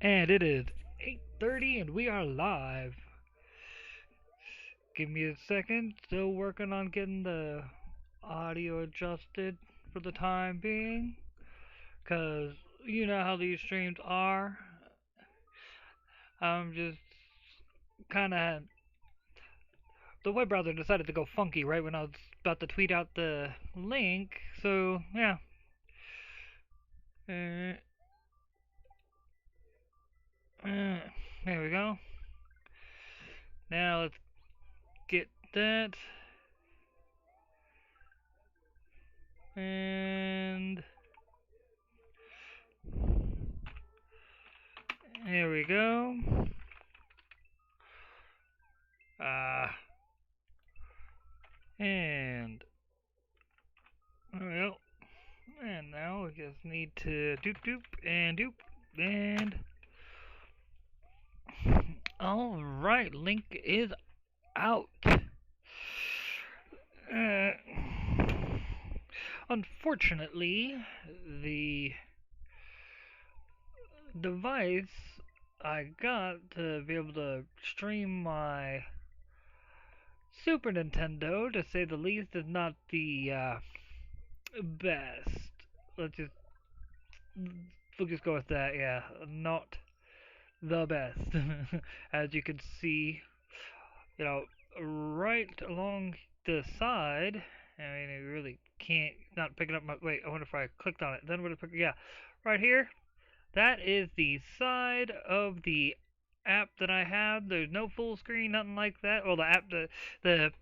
And it is 8:30 and we are live. Give me a second. Still working on getting the audio adjusted for the time being. Cause you know how these streams are. I'm just kinda the web browser decided to go funky right when I was about to tweet out the link. So yeah. Uh, there we go. Now let's get that. And here we go. Uh, and well, and now we just need to doop doop and all right, link is out. Uh, Unfortunately, the device I got to be able to stream my Super Nintendo, to say the least, is not the best. Let's just we'll just go with that. Yeah, not the best, as you can see. You know, right along the side. I mean, it really can't not picking up my. Wait, I wonder if I clicked on it. Then would it pick? Yeah, right here. That is the side of the app that I have. There's no full screen, nothing like that. Well, the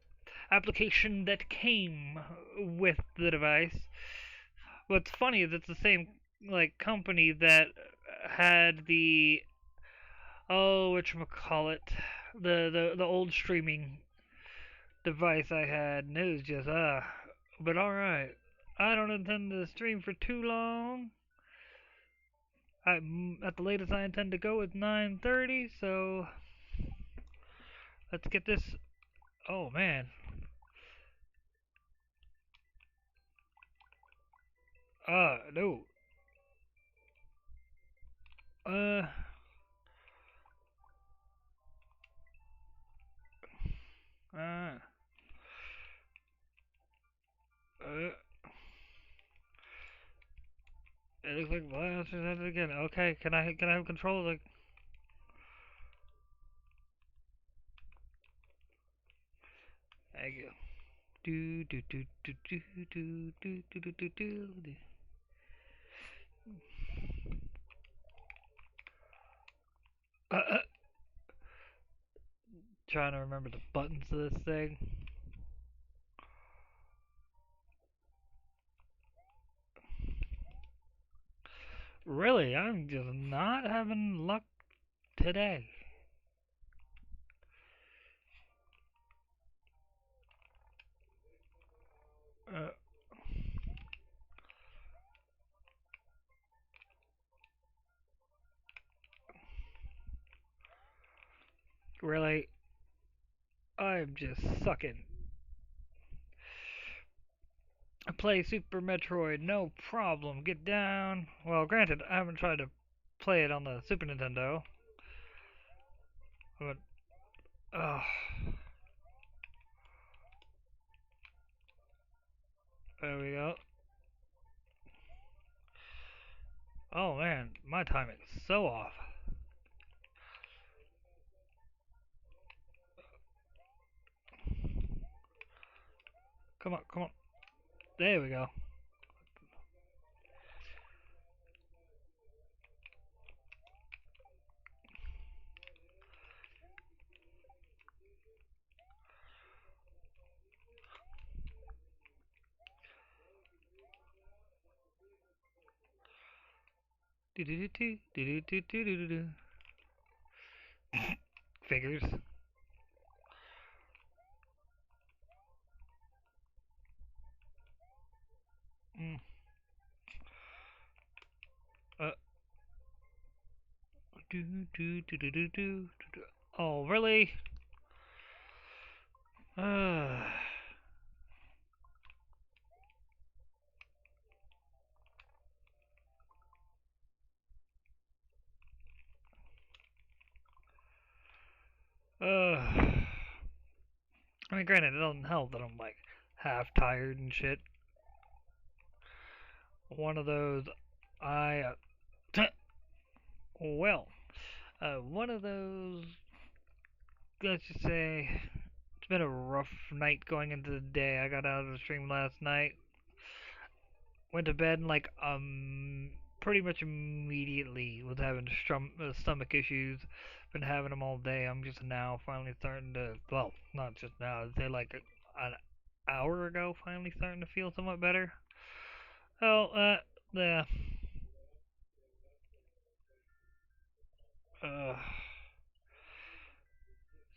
application that came with the device. What's funny is it's the same like company that had the whatchamacallit, the old streaming device I had, and it was just but alright. I don't intend to stream for too long. At the latest I intend to go is 9:30, so let's get this. Oh man. No. Uh, uh, uh. It looks like blast or something again. Okay, can I have control? Like, there you go. Do do do do do do do do do do do. Uh, trying to remember the buttons of this thing. Really, I'm just not having luck today. Uh, really, I'm just sucking. I play Super Metroid, no problem. Get down. Well, granted, I haven't tried to play it on the Super Nintendo, but oh, there we go. Oh man, my timing's so off. Come on, come on. There we go. Do do do do do do do do do. Figures. Mm. Uh. Do do do do do do. Oh really? Uh. I mean, granted, it doesn't help that I'm like half tired and shit. One of those, I, well, one of those, let's just say, it's been a rough night going into the day. I got out of the stream last night, went to bed, and like, pretty much immediately was having stomach issues. Been having them all day. I'm just now finally starting to, well, not just now, I'd say like an hour ago, finally starting to feel somewhat better. Oh, yeah. Uh,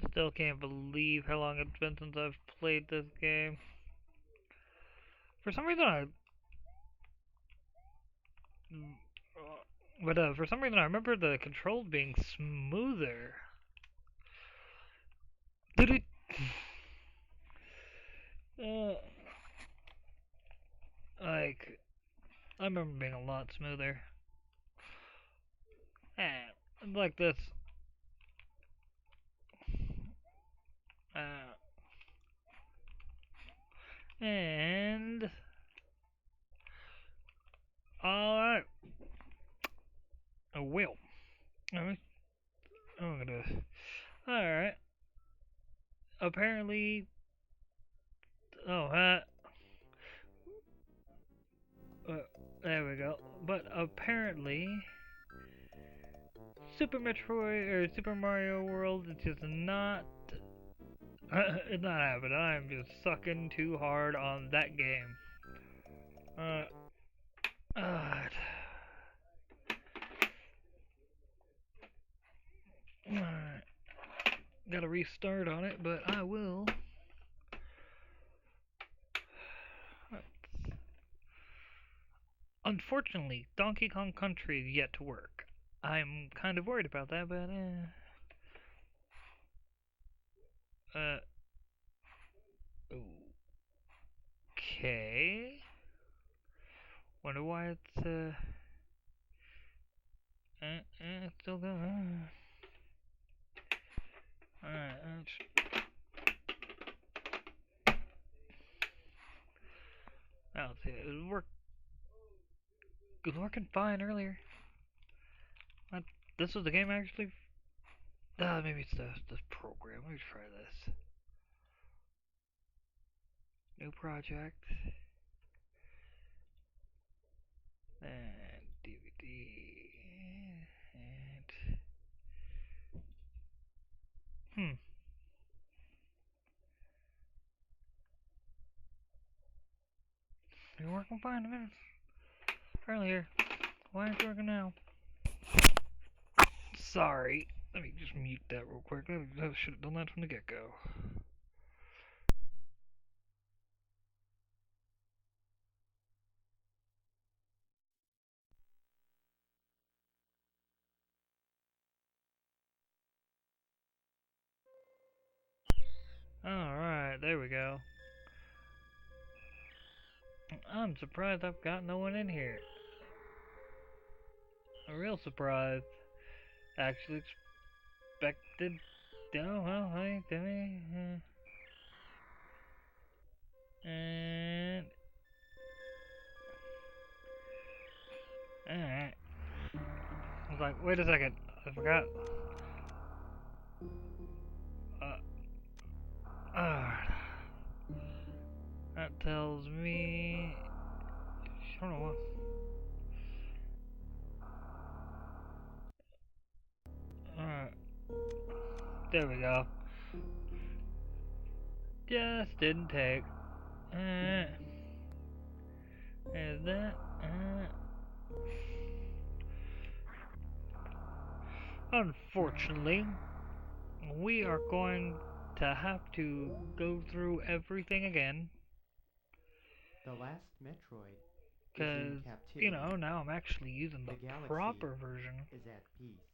Still can't believe how long it's been since I've played this game. For some reason, for some reason, I remember the controls being smoother. Did it? Uh, like, I remember being a lot smoother. Like this. Uh, and alright. I will. I'm gonna. Alright. Apparently. Oh, uh, there we go. But apparently, Super Metroid or Super Mario World is just not. It's not happening. I'm just sucking too hard on that game. God. Alright. Gotta restart on it, but I will. Unfortunately, Donkey Kong Country is yet to work. I'm kind of worried about that, but uh, okay. Wonder why it's it's still going. Alright, let's see. It was working fine earlier. This was the game actually. Maybe it's this program. Let me try this. New project. And DVD. And you're working fine a minute earlier. Why aren't you working now? Sorry. Let me just mute that real quick. I should have done that from the get-go. Alright, there we go. I'm surprised I've got no one in here. A real surprise. Actually expected. Oh, well, hey, Timmy. And. Alright. I was like, wait a second. I forgot. Alright. That tells me. I don't know what. Alright. There we go. Just didn't take. Is that? Unfortunately, we are going to have to go through everything again. The last Metroid is in Because, captivity. now I'm actually using the galaxy proper version. is at peace.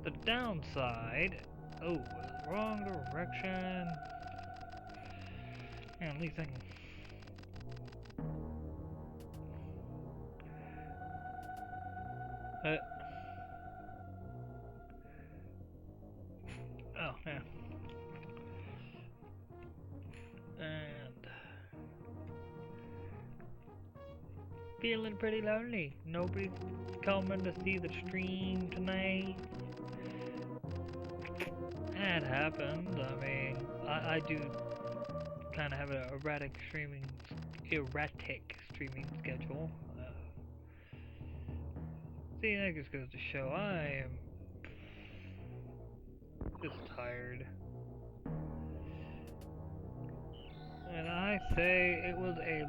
The downside. Oh, wrong direction. And at least I can. Uh, oh, yeah. And feeling pretty lonely. Nobody's coming to see the stream tonight. That happened. I mean, I do kind of have an erratic streaming schedule. See, that just goes to show I am just tired. And I say it was a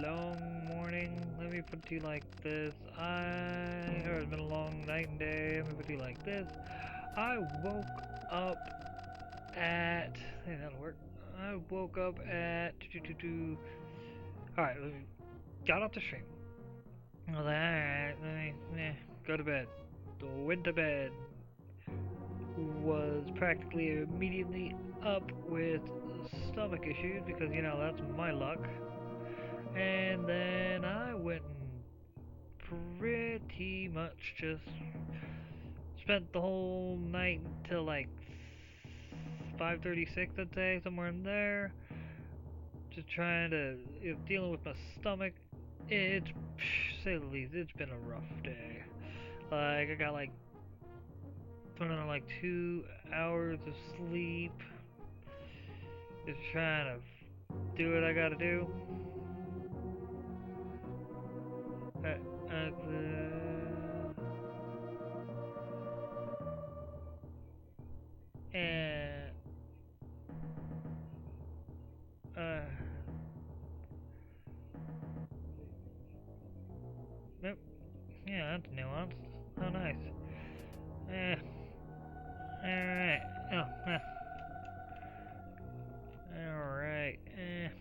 long morning. Let me put it to you like this. Or it's been a long night and day. Let me put it to you like this. I woke up at. Hey, that'll work. I woke up at. Alright, got off the stream. I was like, alright, let me go to bed. Went to bed. Was practically immediately up with stomach issues because, you know, that's my luck. And then I went and pretty much just spent the whole night until like 5:36, I'd say, somewhere in there. Just trying to, dealing with my stomach. It's, say the least, it's been a rough day. Like, I got like, I don't know, like 2 hours of sleep. Just trying to do what I gotta do. And nope. Yeah, that's nuanced. Oh, nice. Alright. Oh, alright. And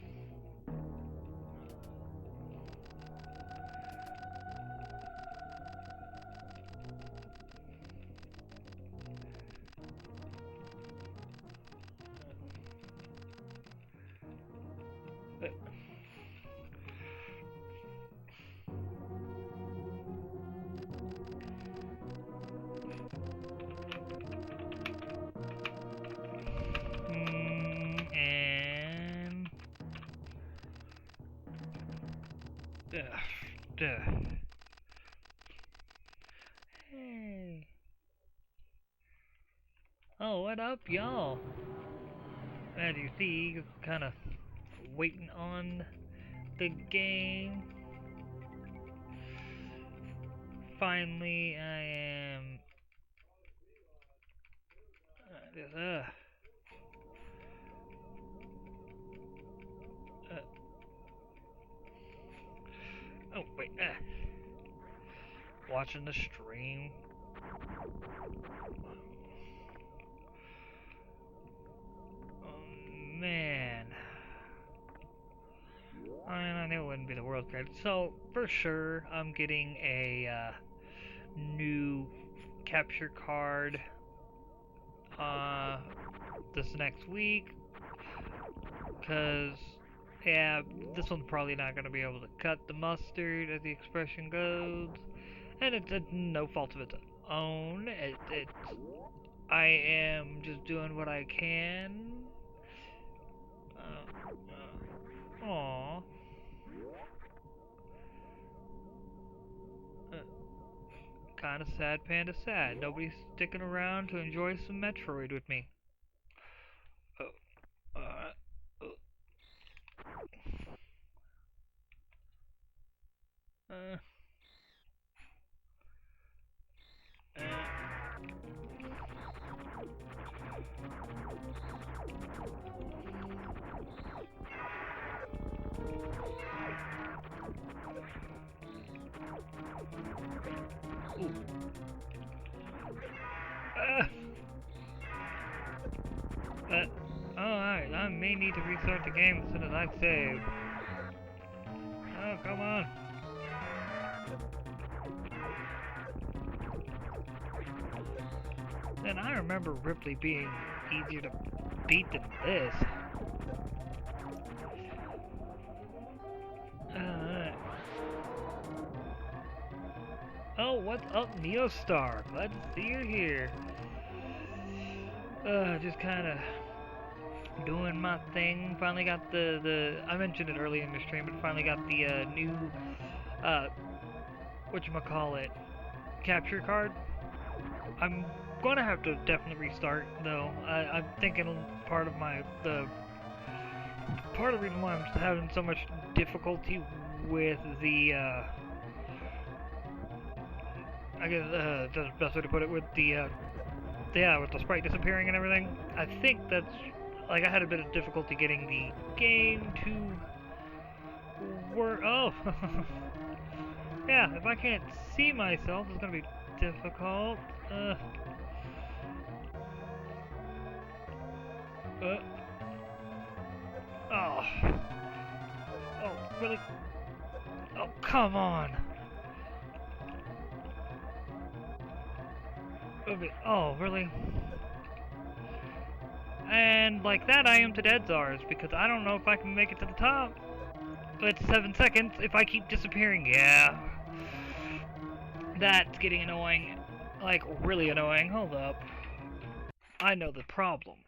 hey. Oh, what up, y'all? As you see, kind of waiting on the game. Finally, I am. Oh wait. Watching the stream. Oh man. I knew it wouldn't be the world's greatest. So for sure, I'm getting a new capture card this next week, because yeah, this one's probably not going to be able to cut the mustard, as the expression goes, and it's no fault of its own. I am just doing what I can. Aww. Kinda sad, panda sad. Nobody's sticking around to enjoy some Metroid with me. Oh, oh. Uh, Alright, I may need to restart the game as soon as I save. Oh, come on. And I remember Ripley being easier to beat than this. Oh, what's up, Neostar? Glad to see you here. Just kind of doing my thing. Finally got I mentioned it earlier in the stream, but finally got the new uh whatchamacallit capture card. I'm gonna have to definitely restart though. I'm thinking part of the reason why I'm having so much difficulty with the I guess that's the best way to put it, with the yeah, with the sprite disappearing and everything. I think that's like I had a bit of difficulty getting the game to work. Oh, yeah. If I can't see myself, it's gonna be difficult. Uh, oh, oh, really? Oh, come on. Okay. Oh, really? And like that, I am to dead Zars because I don't know if I can make it to the top. It's 7 seconds if I keep disappearing. Yeah. That's getting annoying. Like, really annoying. Hold up. I know the problem.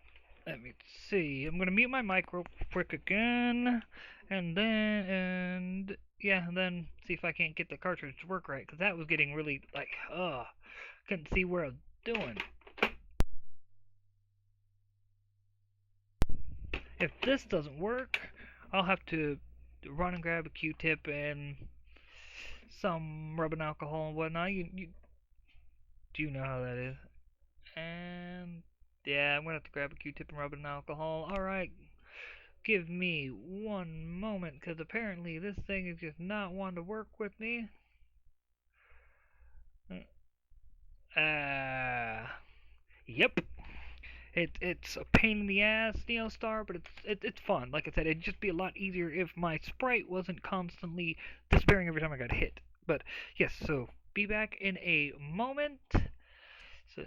Let me see. I'm gonna mute my mic real quick again. And then see if I can't get the cartridge to work right. Because that was getting really, like, couldn't see where I was doing. If this doesn't work, I'll have to run and grab a Q-tip and some rubbing alcohol and whatnot. You do know how that is. And yeah, I'm gonna have to grab a Q-tip and rubbing alcohol. Alright, give me one moment, because apparently this thing is just not wanting to work with me. Yep. It's a pain in the ass, Neostar, but it's fun. Like I said, it'd just be a lot easier if my sprite wasn't constantly disappearing every time I got hit. But yes, so be back in a moment. So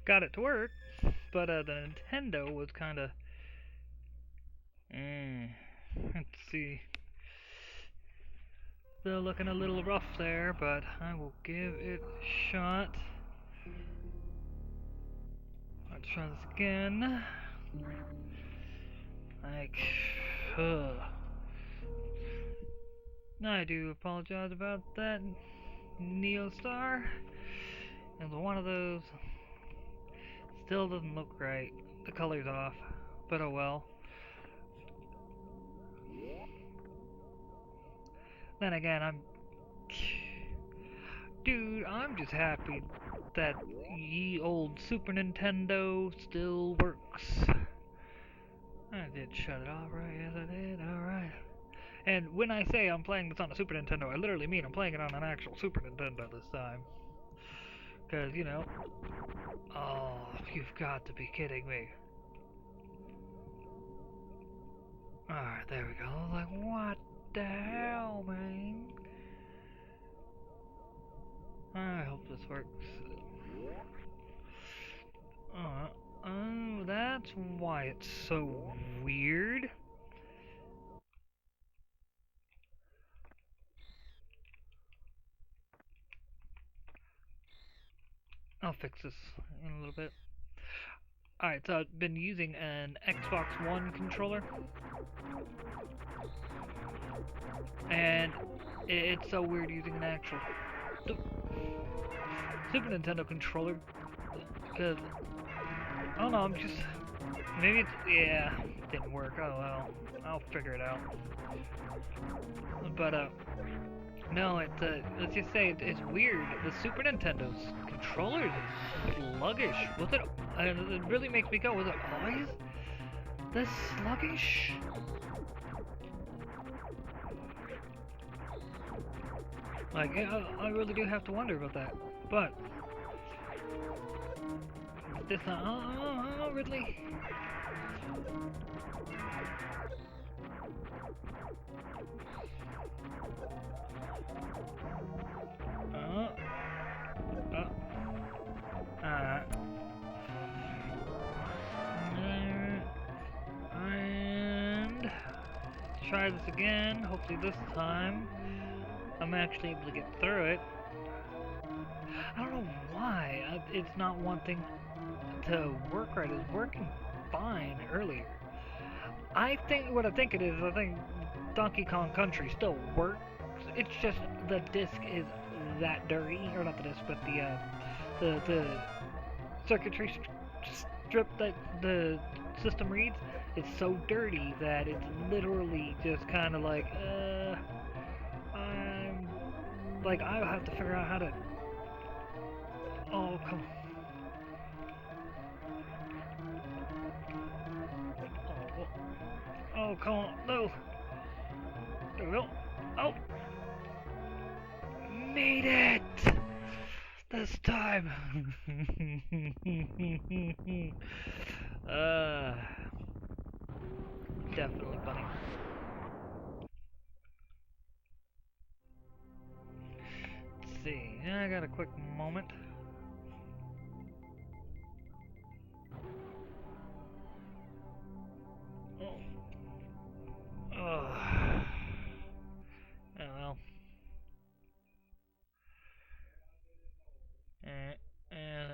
got it to work, but the Nintendo was kind of. Let's see. Still looking a little rough there, but I will give it a shot. Let's try this again. Like, I do apologize about that, Neostar. It was one of those. Still doesn't look right. The color's off, but oh well. Then again, Dude, I'm just happy that ye old Super Nintendo still works. I did shut it off, right? Yes, I did. Alright. And when I say I'm playing this on a Super Nintendo, I literally mean I'm playing it on an actual Super Nintendo this time. Because, you know, oh, you've got to be kidding me. Alright, there we go. Like, what the hell, man? I hope this works. Oh, that's why it's so weird. I'll fix this in a little bit. Alright, so I've been using an Xbox One controller. And it's so weird using an actual Super Nintendo controller. Because, I don't know, I'm just... Maybe it's... Yeah, it didn't work. Oh well. I'll figure it out. But, no, let's just say it's weird. The Super Nintendo's controller is sluggish. Was it... it really makes me go, was it always this sluggish? Like, I really do have to wonder about that. But... This time... Oh, Ridley. And try this again. Hopefully this time I'm actually able to get through it. I don't know why it's not wanting to work right. It's working fine earlier. I think what I think it is. I think Donkey Kong Country still works. It's just the disc is that dirty, or not the disc, but the circuitry strip that the system reads is so dirty that it's literally just kind of like, I'm like I'll have to figure out how to. Oh come. Oh come on, no. There we go. Oh. Made it! This time! Definitely funny. Let's see, I got a quick moment. Oh. Oh well.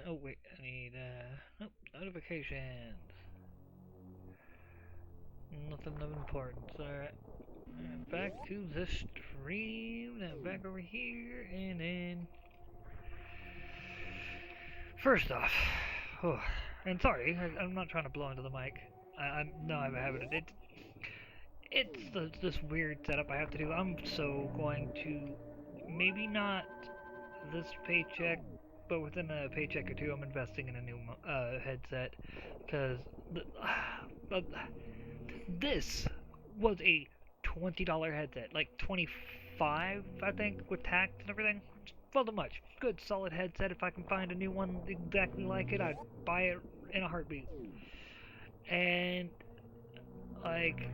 Oh wait, I need, notifications. Nothing of importance, alright. Back to the stream, now back over here, and then... First off, oh, and sorry, I'm not trying to blow into the mic. I know I have a habit of it. It's this weird setup I have to do. I'm so going to, maybe not this paycheck, but within a paycheck or two, I'm investing in a new headset, because this was a $20 headset, like 25, I think, with tax and everything. Wasn't much. Good, solid headset. If I can find a new one exactly like it, I'd buy it in a heartbeat. And like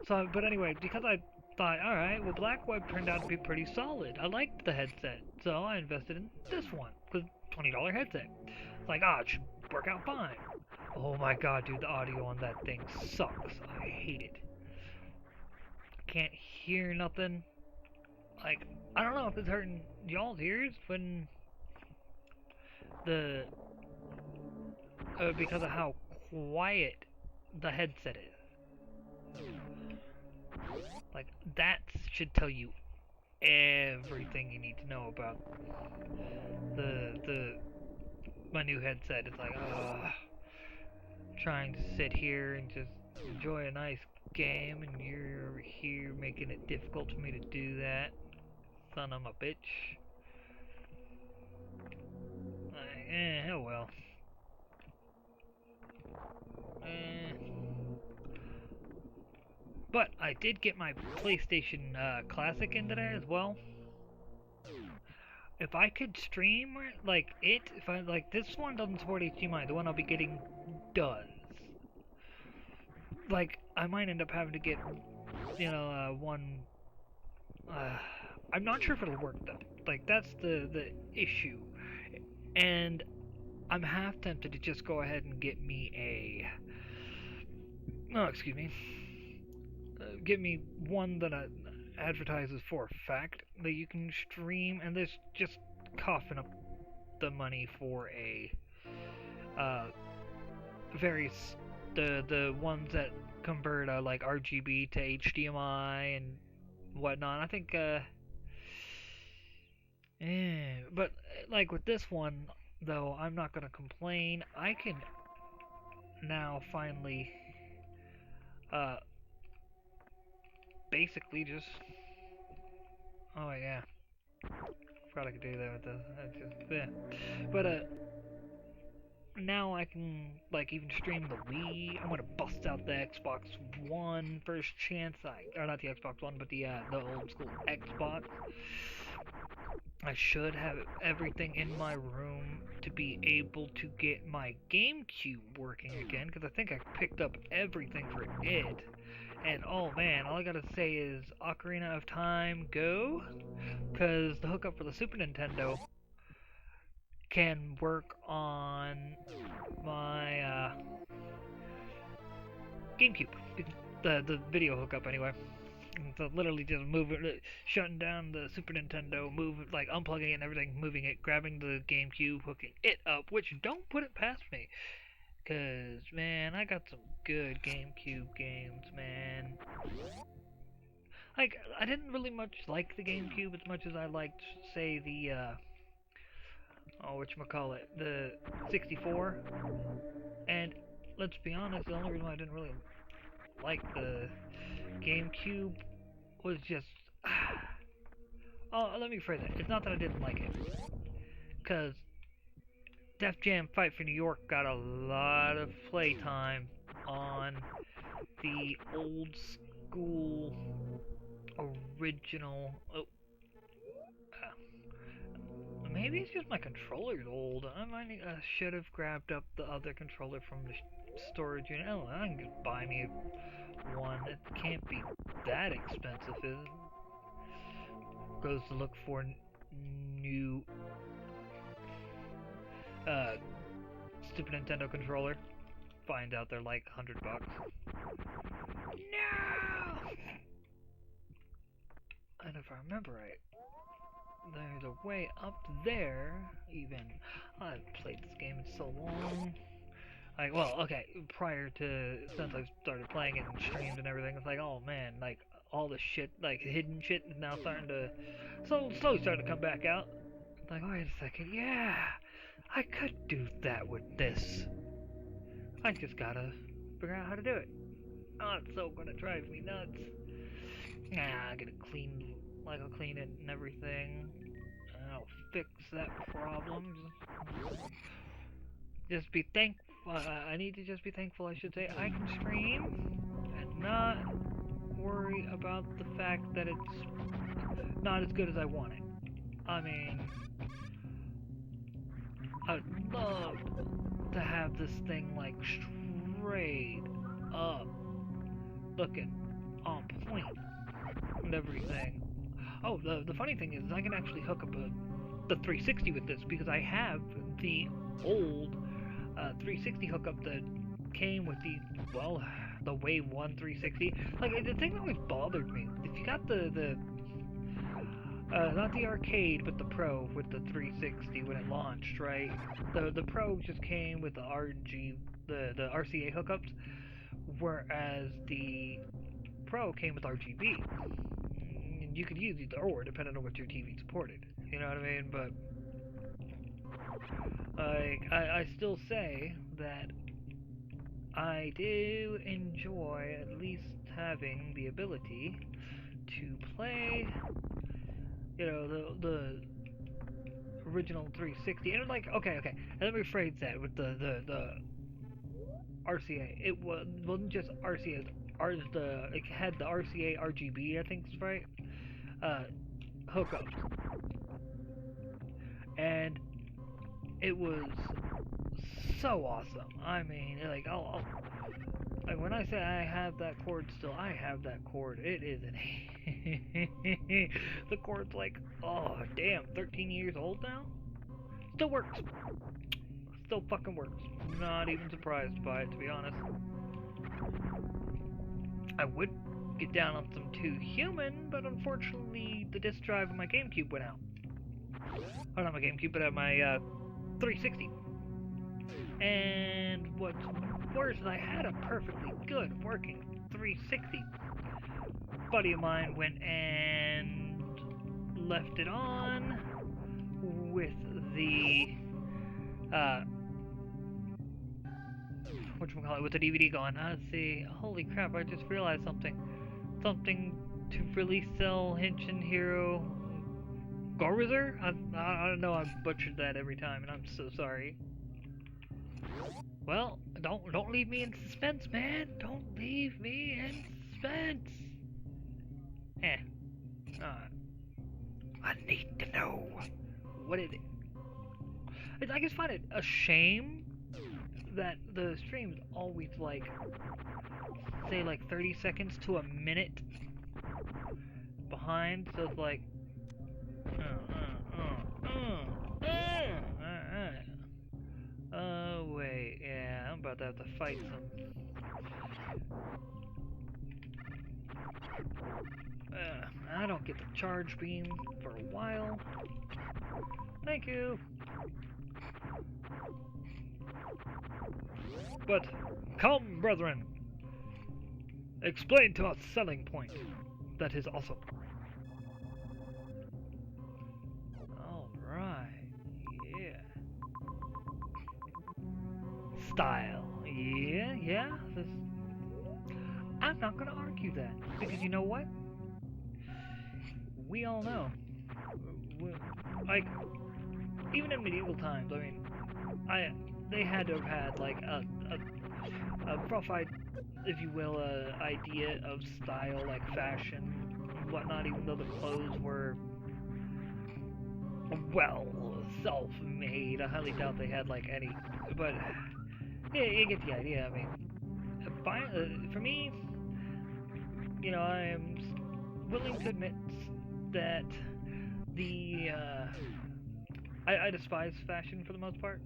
so, but anyway, because I thought, alright, well, Black Web turned out to be pretty solid. I liked the headset, so I invested in this one, because $20 headset. It's like, it should work out fine. Oh my god, dude, the audio on that thing sucks. I hate it. Can't hear nothing. Like, I don't know if it's hurting y'all's ears when because of how quiet the headset is. Like, that should tell you everything you need to know about my new headset. It's like, trying to sit here and just enjoy a nice game, and you're here making it difficult for me to do that. Son of a bitch. Oh well. But I did get my PlayStation Classic in today as well. if I could stream like it, if I like this one doesn't support HDMI, the one I'll be getting does. Like I might end up having to get, one. Uh, I'm not sure if it'll work though. Like that's the issue, and I'm half tempted to just go ahead and get me a. Oh, excuse me. Get me one that advertises for a fact that you can stream, and this just coughing up the money for a uh, various the ones that convert like RGB to HDMI and whatnot. I think, but like with this one though, I'm not gonna complain. I can now finally uh, basically just. Oh yeah, forgot I could do that with this. That's just, yeah. But now I can like even stream the Wii. I'm gonna bust out the Xbox One first chance. Or not the Xbox One, but the old school Xbox. I should have everything in my room to be able to get my GameCube working again, because I think I picked up everything for it. And oh man, all I gotta say is Ocarina of Time, go, because the hookup for the Super Nintendo can work on my GameCube. The video hookup anyway. And so literally just moving, shutting down the Super Nintendo, moving, like unplugging it and everything, moving it, grabbing the GameCube, hooking it up. Which don't put it past me, cause man, I got some good GameCube games, man. Like I didn't really much like the GameCube as much as I liked, say the whatchamacallit, the 64. And let's be honest, the only reason why I didn't really like the GameCube was just. Oh, let me phrase it. It's not that I didn't like it, because Def Jam Fight for New York got a lot of playtime on the old school original. Oh, maybe it's just my controller's old. I should have grabbed up the other controller from the storage unit. Oh, I can just buy me one. It can't be that expensive, is it? Goes to look for new Super Nintendo controller. Finds out they're like $100. No! And if I remember right, there's a way up there. Even I've played this game in so long. Like, well, okay, prior to since I started playing it and streamed and everything, it's like, oh man, like all the shit, like hidden shit, is now starting to slowly starting to come back out. It's like, wait a second, yeah, I could do that with this. I just gotta figure out how to do it. Oh, it's so gonna drive me nuts. Nah, I gotta clean, like I'll clean it and everything. And I'll fix that problem. Just be thankful. I need to just be thankful, I should say, I can stream and not worry about the fact that it's not as good as I want it. I mean, I'd love to have this thing like straight up, looking on point and everything. Oh, the funny thing is I can actually hook up the 360 with this, because I have the old 360 hookup that came with the Wave 1 360. Like, the thing that always bothered me, if you got the not the arcade, but the Pro with the 360 when it launched, right? The Pro just came with the the RCA hookups, whereas the Pro came with RGB. And you could use either or, depending on what your TV supported. You know what I mean? But like, I still say that I do enjoy at least having the ability to play, the original 360. And like, okay, and let me rephrase that with the RCA. It wasn't just RCA. It had the RCA RGB, I think is right. Hookups. and it was so awesome. I mean, like, like when I say I have that cord still, I have that cord. It is an the cord's like, oh damn, 13 years old now. Still works. Still fucking works. Not even surprised by it, to be honest. I would get down on some 2 Human, but unfortunately the disk drive of my GameCube went out. Oh, not my GameCube, but my 360. And what's worse is I had a perfectly good working 360. A buddy of mine went and left it on with the whatchamacallit, with the DVD going. Let's see. Holy crap, I just realized something. Something to really sell Henshin Hero Goruzer? I don't know, I butchered that every time, and I'm so sorry. Well, don't leave me in suspense, man. Don't leave me in suspense. I need to know. What is it? I just find it a shame that the stream's always like, say like 30 seconds to a minute behind, so it's like, oh wait, yeah, I'm about to have to fight some. I don't get the charge beam for a while. Thank you. But, come, brethren, explain to us selling point. That is awesome. Alright, yeah. Style, yeah. I'm not gonna argue that, because you know what? We all know. Like, even in medieval times, I mean, they had to have had like a rough, if you will, idea of style, like fashion and whatnot. Even though the clothes were, well, self-made, I highly doubt they had like any. But yeah, you get the idea. I mean, for me, you know, I am willing to admit that I despise fashion for the most part.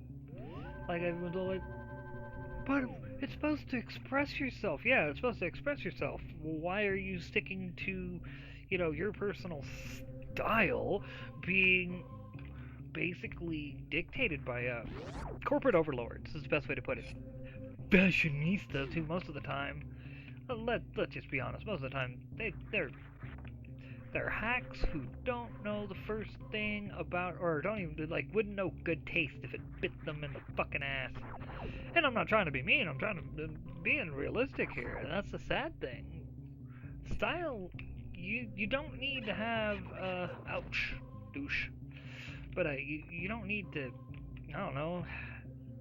Like, everyone's all like, but it's supposed to express yourself. Yeah, it's supposed to express yourself. Well, why are you sticking to, you know, your personal style being basically dictated by corporate overlords, is the best way to put it. Fashionistas, who most of the time, let's just be honest, most of the time, they're hacks who don't know the first thing about, or don't even, like, wouldn't know good taste if it bit them in the fucking ass. And I'm not trying to be mean, I'm trying to be realistic here, and that's the sad thing. Style, you don't need to have, ouch, douche. But, you don't need to, I don't know,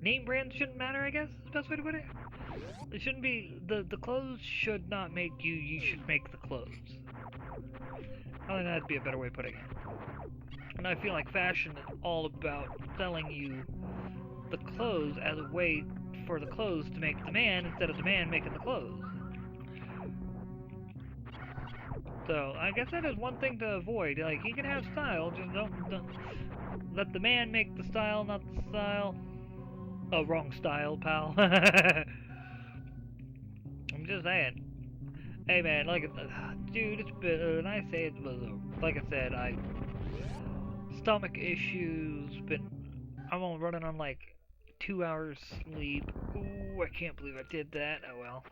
name brands shouldn't matter, I guess, is the best way to put it. It shouldn't be, the clothes should not make you, you should make the clothes. I think that'd be a better way of putting it. And I feel like fashion is all about selling you the clothes as a way for the clothes to make the man instead of the man making the clothes. So, I guess that is one thing to avoid. Like, you can have style, just don't let the man make the style, not the style. Oh, wrong style, pal. I'm just saying. Hey man, like, dude, it's been, and I say it was, like I said, stomach issues, I'm only running on like 2 hours sleep. Ooh, I can't believe I did that. Oh well.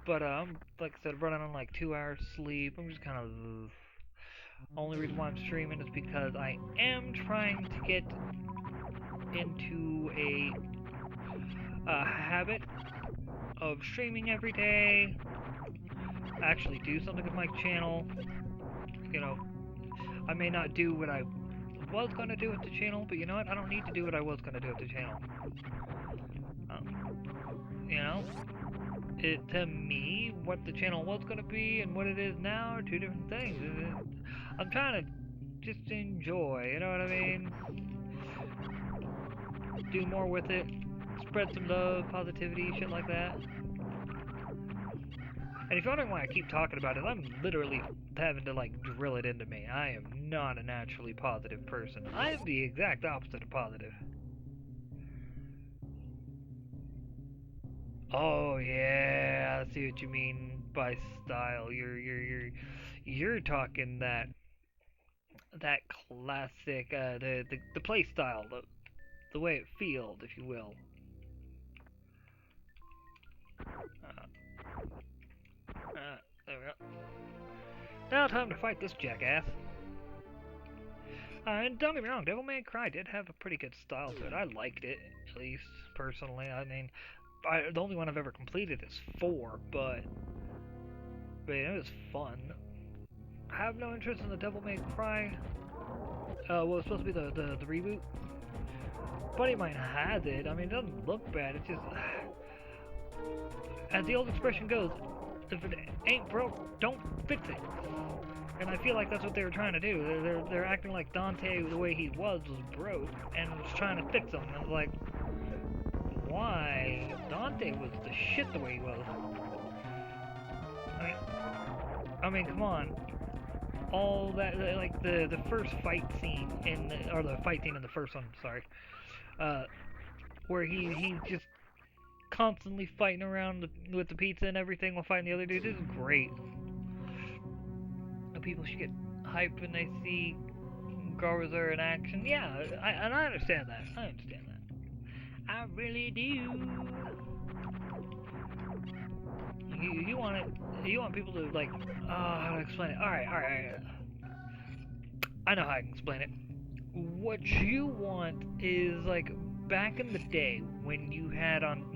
But, like I said, running on like 2 hours sleep. I'm just kind of, only reason why I'm streaming is because I am trying to get into a habit of streaming every day, actually do something with my channel. You know, I may not do what I was going to do with the channel, but you know what, I don't need to do what I was going to do with the channel. You know, to me, what the channel was going to be and what it is now are two different things. I'm trying to just enjoy, you know what I mean? Do more with it, spread some love, positivity, shit like that. And if you're wondering why I keep talking about it, I'm literally having to, like, drill it into me. I am not a naturally positive person. I am the exact opposite of positive. Oh yeah, I see what you mean by style. You're talking that classic the play style, the way it feels, if you will. There we go. Now time to fight this jackass. And don't get me wrong, Devil May Cry did have a pretty good style to it. I liked it, at least personally. I mean, the only one I've ever completed is 4, but it was fun. I have no interest in the Devil May Cry. Well, it's supposed to be the reboot. A buddy of mine has it. I mean, it doesn't look bad. It's just, as the old expression goes, if it ain't broke, don't fix it. And I feel like that's what they were trying to do. They're acting like Dante, the way he was broke, and was trying to fix him. And I was like, why? Dante was the shit the way he was. I mean, come on. All that, like the first fight scene or the fight scene in the first one, sorry, where he's just constantly fighting around with the pizza and everything while fighting the other dudes. This is great. People should get hyped when they see Garza in action. Yeah, I understand that. I understand that. I really do. You want it? You want people to like? How to explain it? All right. I know how I can explain it. What you want is like back in the day when you had on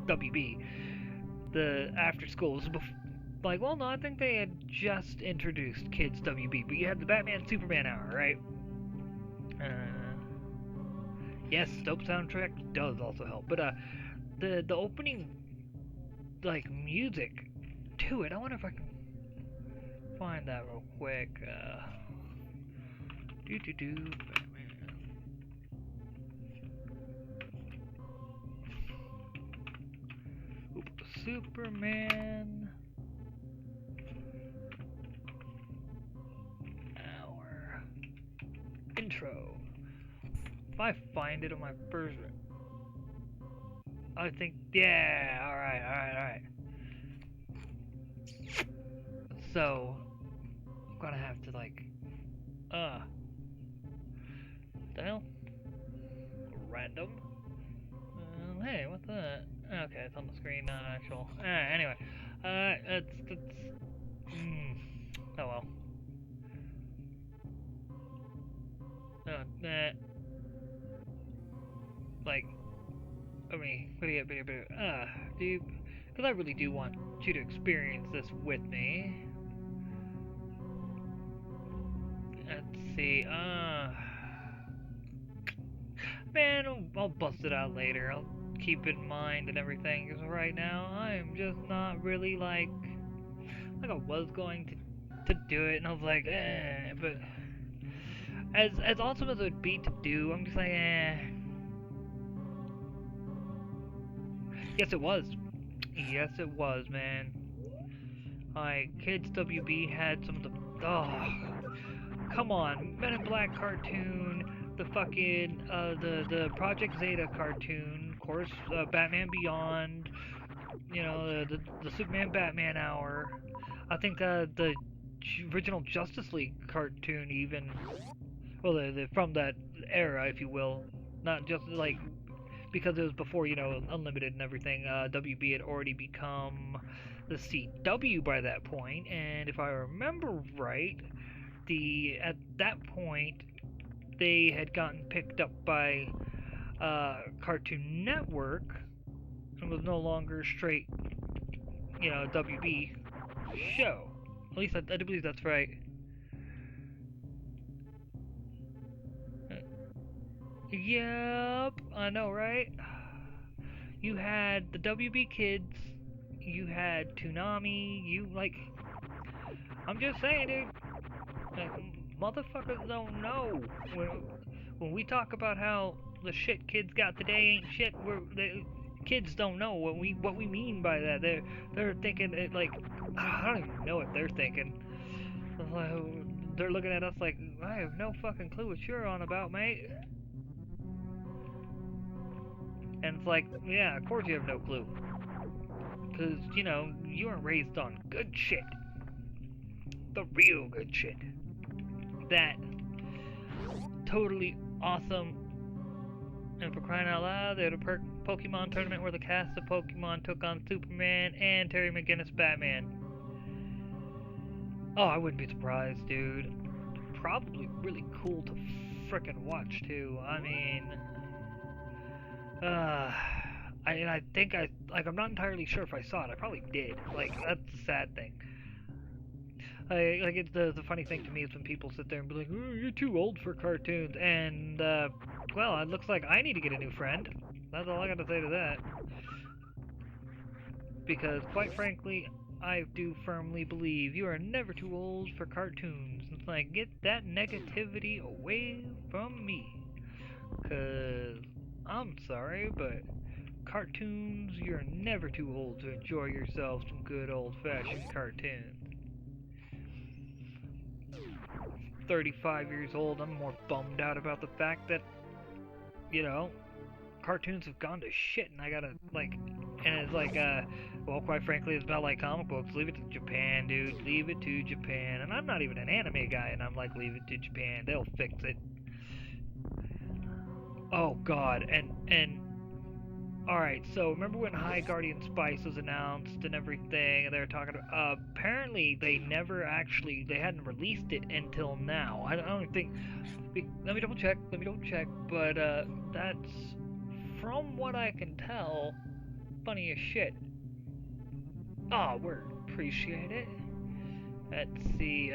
WB the after schools. Like, well, no, I think they had just introduced kids WB, but you had the Batman Superman hour, right? Yes, dope soundtrack does also help, but the opening like music to it. I wonder if I can find that real quick. Batman. Oop, Superman. Hour. Intro. If I find it on my first, I think, yeah, alright. So, I'm gonna have to, like, the hell? Random? Hey, what's that? Okay, it's on the screen, not actual. Anyway, oh well. Like, I mean, what do you get, dude, because I really do want you to experience this with me. Let's see, man, I'll bust it out later. I'll keep it in mind and everything, because right now, I'm just not really, like I was going to do it, and I was like, but as awesome as it would be to do, I'm just like, Yes, it was. Yes, it was, man. Like, Kids WB had some of the... Oh, come on. Men in Black cartoon, the fucking, the Project Zeta cartoon, of course, Batman Beyond, you know, the Superman Batman hour. I think, the original Justice League cartoon even, well, from that era, if you will. Not just, like, because it was before, you know, Unlimited and everything, WB had already become the CW by that point, and if I remember right, at that point, they had gotten picked up by Cartoon Network, and was no longer straight, you know, WB show. At least I do believe that's right. Yep, I know, right? You had the WB Kids, you had Toonami, I'm just saying, dude. Like, motherfuckers don't know. When we talk about how the shit kids got today ain't shit, kids don't know what we mean by that. They're thinking it like I don't even know what they're thinking. They're looking at us like I have no fucking clue what you're on about, mate. And it's like, yeah, of course you have no clue. Because, you know, you weren't raised on good shit. The real good shit. That totally awesome. And for crying out loud, they had a Pokemon tournament where the cast of Pokemon took on Superman and Terry McGinnis Batman. Oh, I wouldn't be surprised, dude. Probably really cool to frickin' watch, too. I mean... I think I'm not entirely sure if I saw it. I probably did. Like, that's the sad thing. It's the funny thing to me is when people sit there and be like, oh, you're too old for cartoons. And, well, it looks like I need to get a new friend. That's all I got to say to that. Because, quite frankly, I do firmly believe you are never too old for cartoons. It's like, get that negativity away from me. Because, I'm sorry, but cartoons, you're never too old to enjoy yourself some good old-fashioned cartoons. 35 years old, I'm more bummed out about the fact that, you know, cartoons have gone to shit, and I gotta, like, and it's like, well, quite frankly, it's about like comic books. Leave it to Japan, dude. Leave it to Japan. And I'm not even an anime guy, and I'm like, leave it to Japan. They'll fix it. Oh, God. And alright, so remember when High Guardian Spice was announced and everything, and they were talking about, apparently they never actually, they hadn't released it until now. I don't think, let me double check, but, that's, from what I can tell, funny as shit. Oh, word, appreciate it. Let's see,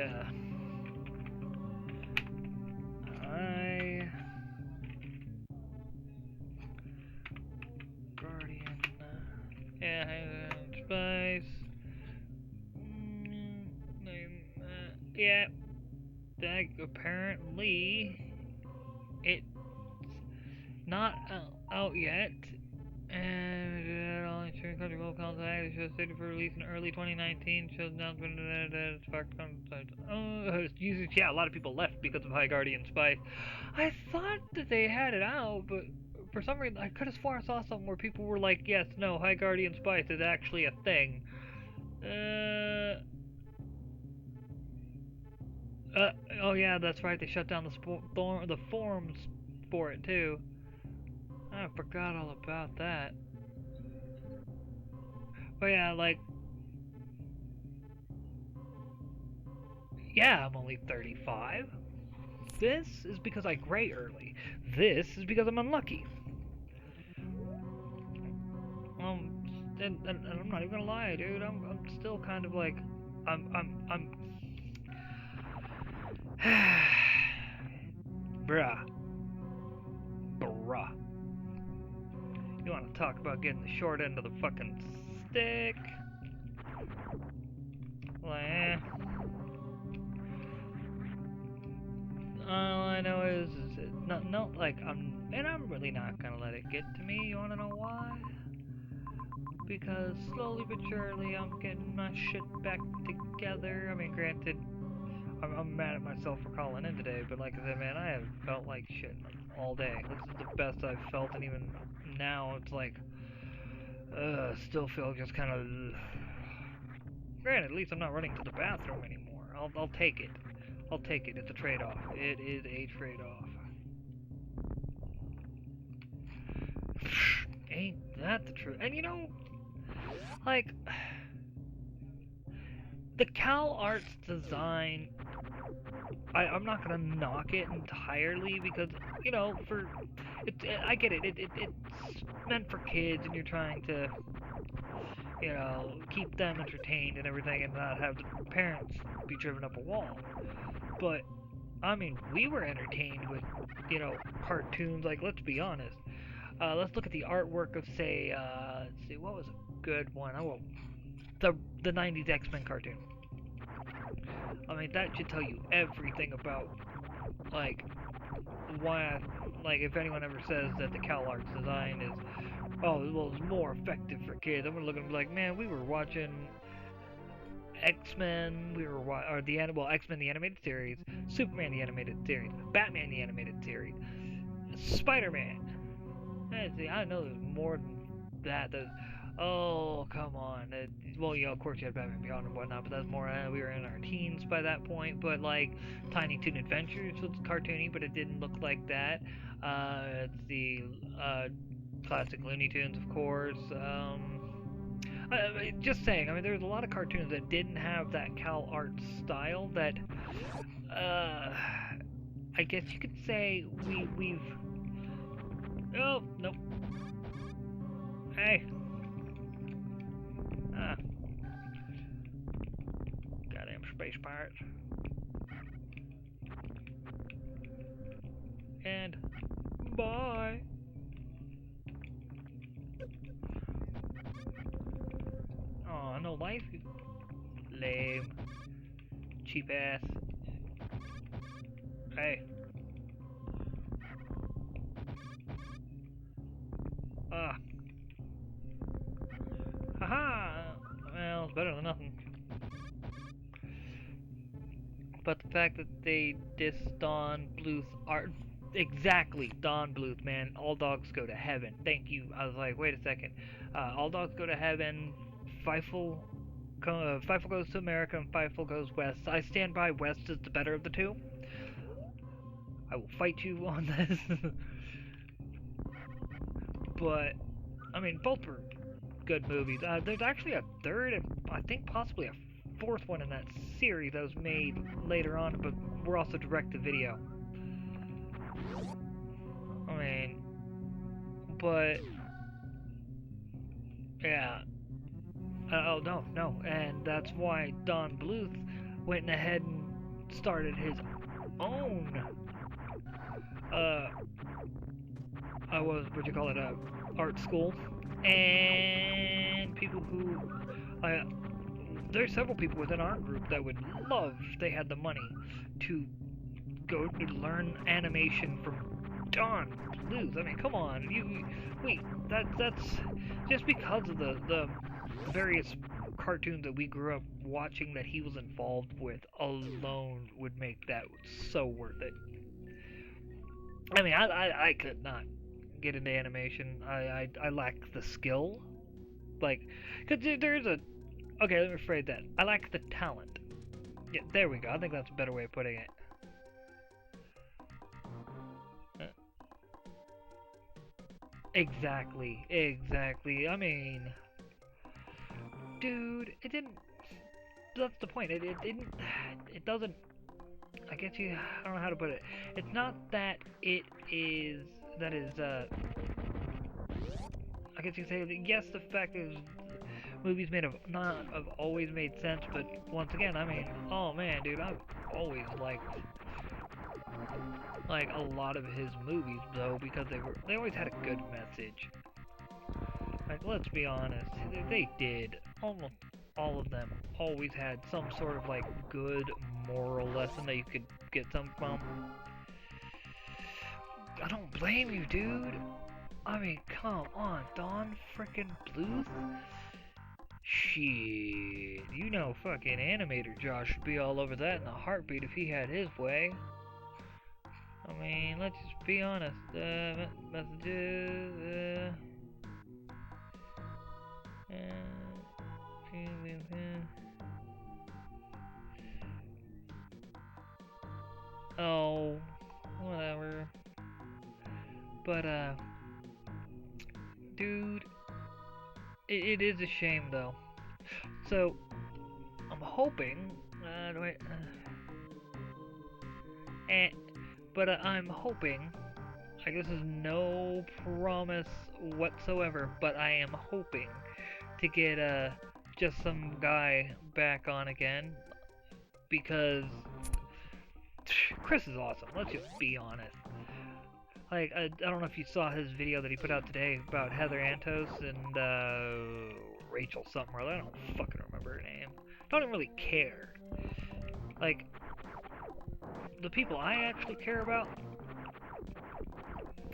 Guardian, yeah, Spice, yeah, that apparently, it's not out yet, and only certain country will contact. It shows stated for release in early 2019. Shows announcement that it's fucked on the site. Oh, yeah, a lot of people left because of High Guardian Spice. I thought that they had it out, but for some reason I could have sworn I saw something where people were like, yes, no, High Guardian Spice is actually a thing. Oh yeah, that's right. They shut down the forums for it too. I forgot all about that. But yeah, like, yeah, I'm only 35. This is because I gray early. This is because I'm unlucky. And I'm not even gonna lie, dude. I'm still kind of like, I'm. Bruh. You want to talk about getting the short end of the fucking stick? Well, all I know is it not like I'm really not gonna let it get to me. You wanna know why? Because slowly but surely I'm getting my shit back together. I mean, granted, I'm mad at myself for calling in today, but like I said, man, I have felt like shit all day. This is the best I've felt, and even now it's like, still feel just kind of. Granted, at least I'm not running to the bathroom anymore. I'll take it. I'll take it. It's a trade-off. It is a trade-off. Ain't that the truth? And you know, like, the Cal Arts design, I'm not gonna knock it entirely because, you know, I get it. It's meant for kids, and you're trying to, you know, keep them entertained and everything, and not have the parents be driven up a wall. But I mean, we were entertained with, you know, cartoons. Like, let's be honest. Let's look at the artwork of, say, let's see, what was a good one? Oh, well, the '90s X-Men cartoon. I mean, that should tell you everything about, like, like, if anyone ever says that the CalArts design is, oh, well, it's more effective for kids, I'm gonna look at them like, man, we were watching X-Men, or X-Men the animated series, Superman the animated series, Batman the animated series, Spider-Man. See, I know there's more than that. Oh, come on. Well, of course you had Batman Beyond and whatnot, but that's more, we were in our teens by that point, but like, Tiny Toon Adventures was cartoony, but it didn't look like that. It's the, classic Looney Tunes, of course. Just saying, I mean, there's a lot of cartoons that didn't have that CalArts style that, I guess you could say we've... Oh, nope. Hey. Ah. Goddamn space pirates. And bye. Oh, no life? Lame. Cheap ass. Hey. Ah. Haha! Well, it's better than nothing. But the fact that they dissed Don Bluth art. Exactly, Don Bluth, man. All dogs go to heaven. Thank you. I was like, wait a second. All dogs go to heaven. Feifel goes to America and Feifel goes west. I stand by West is the better of the two. I will fight you on this. But, I mean, both were good movies. There's actually a third and I think possibly a fourth one in that series that was made later on, but we're also direct to video. I mean, but yeah. Oh no, and that's why Don Bluth went ahead and started his own art school, and people who there's several people within our group that would love if they had the money to go to learn animation from Don Bluth. I mean, come on, that's just because of the various cartoons that we grew up watching that he was involved with alone would make that so worth it. I mean, I could not get into animation. I lack the skill. Like, because there's a... Okay, let me rephrase that. I lack the talent. Yeah, there we go. I think that's a better way of putting it. Exactly. I mean... Dude, it didn't... That's the point. It didn't... It doesn't... I guess I don't know how to put it. It's not that it is... That is, I guess you could say, yes, the fact is movies have always made sense, but once again, I mean, oh man, dude, I've always liked a lot of his movies though, because they always had a good message. Like, let's be honest, they did. Almost all of them always had some sort of like good moral lesson that you could get some from. I don't blame you, dude. I mean, come on, Don frickin' Bluth? Shit, you know fucking animator Josh would be all over that in a heartbeat if he had his way. I mean, let's just be honest. Messages, oh, whatever. But, dude, it is a shame, though. So, I'm hoping, I'm hoping, I guess there's no promise whatsoever, but I am hoping to get, just some guy back on again, because Chris is awesome, let's just be honest. Like, I don't know if you saw his video that he put out today about Heather Antos and, Rachel something or other. I don't fucking remember her name. Don't even really care. Like, the people I actually care about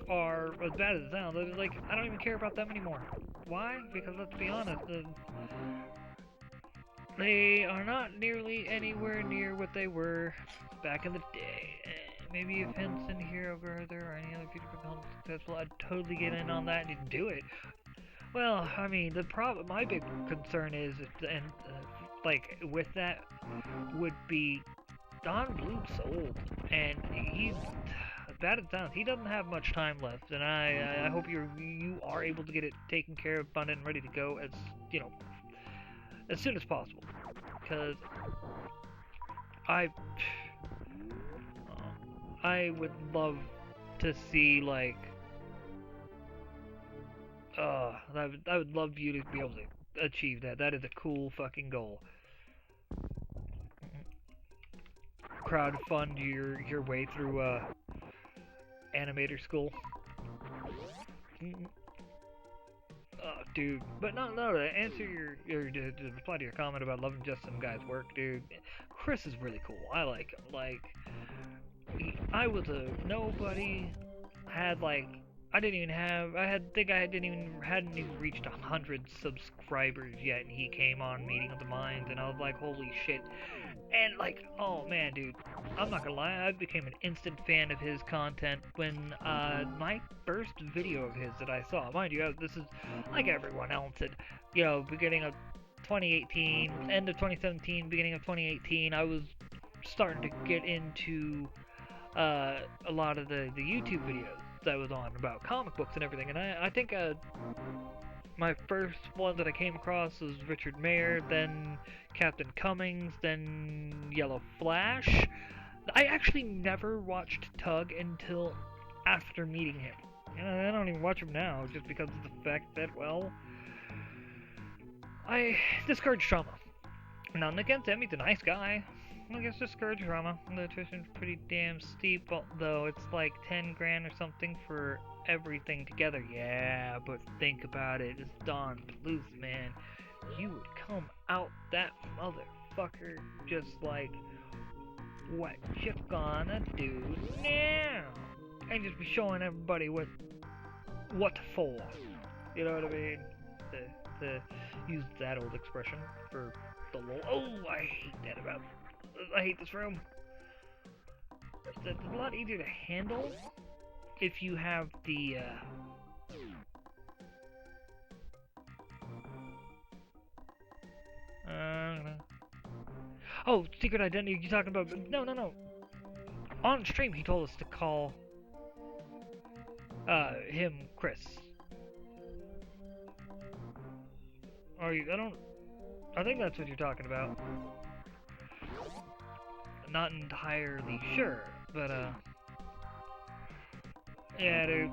are, as bad as it sounds, like, I don't even care about them anymore. Why? Because let's be honest, they are not nearly anywhere near what they were back in the day. Maybe if Henson here over there or any other future become successful, I'd totally get in on that and do it. Well, I mean, the problem, my big concern is, and like with that, would be Don Bluth's old, and he's, as bad as it sounds, he doesn't have much time left, and I hope you are able to get it taken care of, abundant, and ready to go as as soon as possible, because I I would love to see like I would love you to be able to achieve that. That is a cool fucking goal. Crowdfund your way through animator school. Dude, but no, to answer to reply to your comment about loving just some guy's work, dude. Chris is really cool. I like him. Like, I was a nobody. Had like, I didn't even have. I hadn't even reached 100 subscribers yet, and he came on Meeting of the Minds, and I was like, holy shit. And like, oh man, dude, I'm not gonna lie, I became an instant fan of his content when my first video of his that I saw, mind you, this is like everyone else at, beginning of 2018, end of 2017, beginning of 2018, I was starting to get into a lot of the YouTube videos that was on about comic books and everything, and I think my first one that I came across was Richard Mayer, then Captain Cummings, then Yellow Flash. I actually never watched Tug until after meeting him. I don't even watch him now, just because of the fact that, well, I discourage trauma. Nothing against him, he's a nice guy. I guess discourage trauma. The tuition's pretty damn steep, though it's like 10 grand or something for everything together. Yeah, but think about it. It's Don Bluth, man. You would come out that motherfucker just like, what you gonna do now? And just be showing everybody what for. You know what I mean? To use that old expression for the lol. Oh, I hate this room. It's a lot easier to handle if you have the oh, secret identity you're talking about. No. On stream he told us to call him Chris. I think that's what you're talking about. Not entirely sure, but yeah, dude.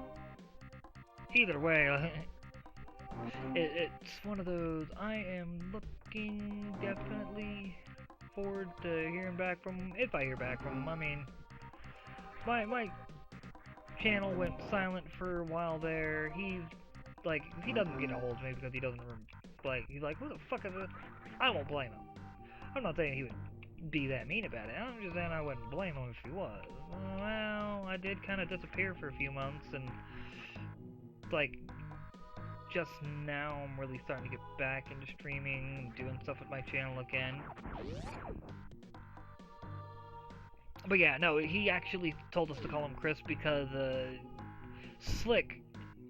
Either way, it's one of those. I am looking definitely forward to hearing back from him, if I hear back from him. I mean, my channel went silent for a while there. He's like, he doesn't get a hold of me because he doesn't he's like, who the fuck is this? I won't blame him. I'm not saying he would be that mean about it. I'm just saying I wouldn't blame him if he was. Well, I did kind of disappear for a few months, and like just now I'm really starting to get back into streaming, doing stuff with my channel again. But yeah, no, he actually told us to call him Chris because Slick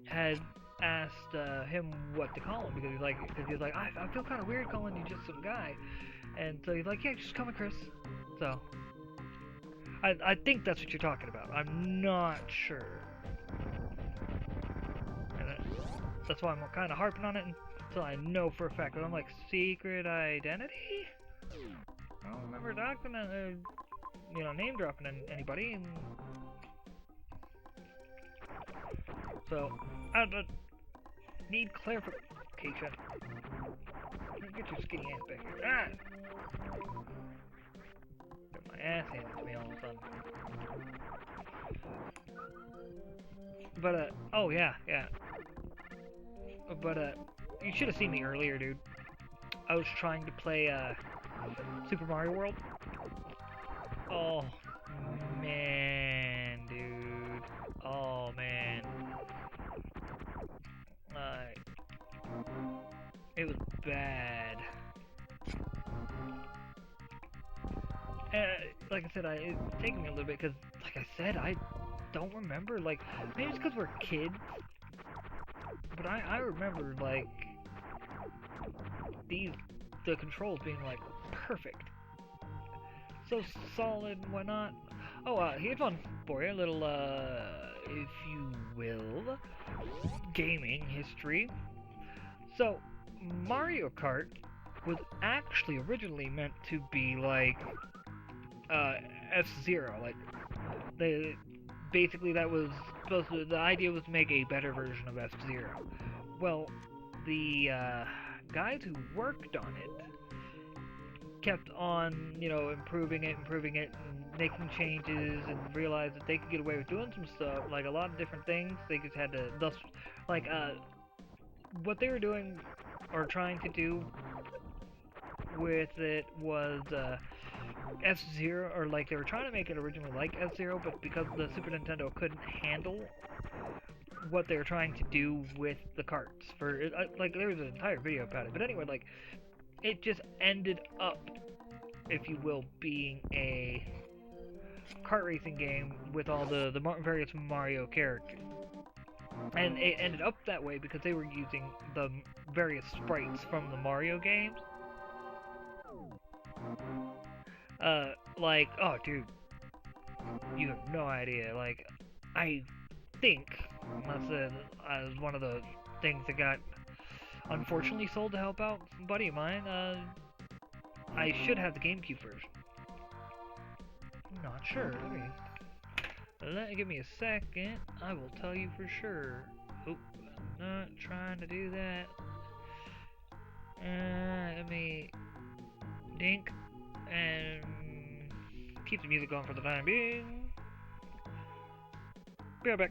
had asked him what to call him because he's like, I feel kind of weird calling you just some guy. And so he's like, yeah, just call me Chris. So, I think that's what you're talking about. I'm not sure. And that's why I'm kind of harping on it until I know for a fact. But I'm like, secret identity? I don't remember document, name dropping anybody. And so, I need clarification. Get your skinny ass back here. Ah! Got my ass handed to me all of a sudden. But, oh yeah. But, you should have seen me earlier, dude. I was trying to play, Super Mario World. Oh man, dude. Oh man. Uh, it was bad. Like I said, it's taken me a little bit because, like I said, I don't remember. Like maybe it's because we're kids, but I remember like these the controls being like perfect, so solid and whatnot. Oh, here's one for you, a little if you will, gaming history. So Mario Kart was actually originally meant to be like uh, F-Zero. Like they basically that was supposed to. The idea was to make a better version of F-Zero. Well, the guys who worked on it kept on, improving it, and making changes, and realized that they could get away with doing some stuff, like a lot of different things. They just had to, thus, like, what they were doing or trying to do with it was F Zero, or like they were trying to make it originally like F Zero, but because the Super Nintendo couldn't handle what they were trying to do with the carts for like there was an entire video about it. But anyway, like it just ended up, if you will, being a kart racing game with all the various Mario characters. And it ended up that way because they were using the various sprites from the Mario games. Like, oh, dude, you have no idea. Like, I think that's one of the things that got unfortunately sold to help out a buddy of mine. I should have the GameCube version. I'm not sure. Give me a second. I will tell you for sure. Oh, I'm not trying to do that. Let me dink and keep the music going for the time being. Be right back.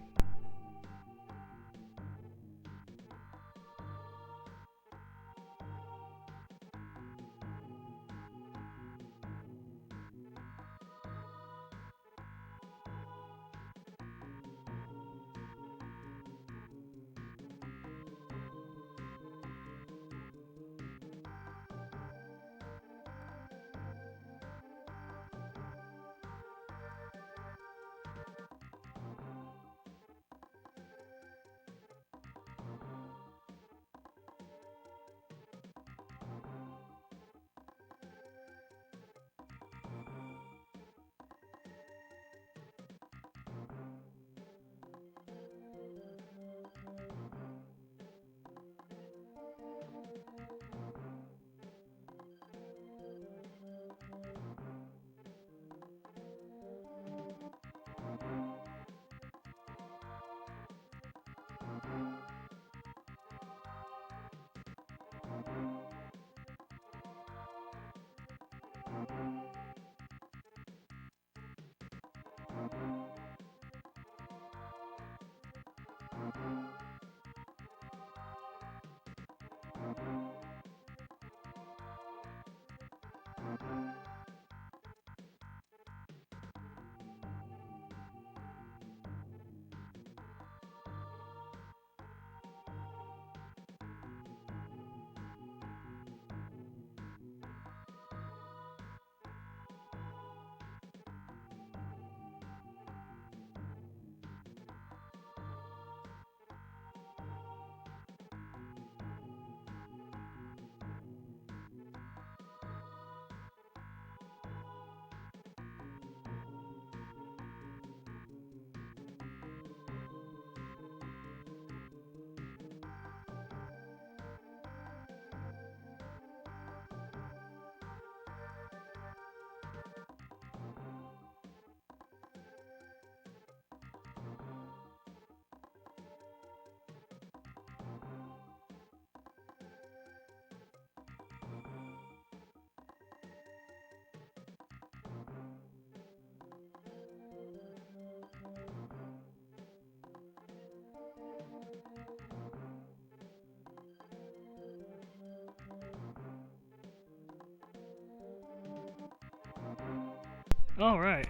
Alright.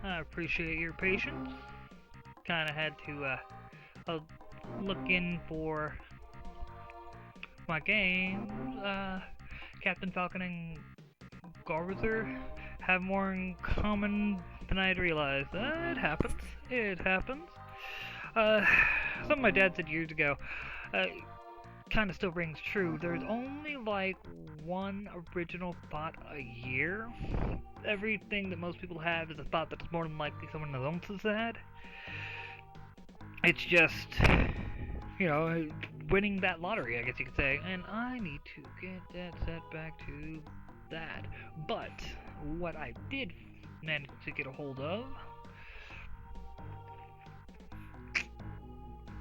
I appreciate your patience. Kinda had to, look in for my games. Captain Falcon and Garwither have more in common than I'd realized. It happens. It happens. Uh, Something my dad said years ago, kind of still rings true. There's only like one original thought a year. Everything that most people have is a thought that's more than likely someone else has had. It's just, winning that lottery, I guess you could say. And I need to get that set back to that. But what I did manage to get a hold of,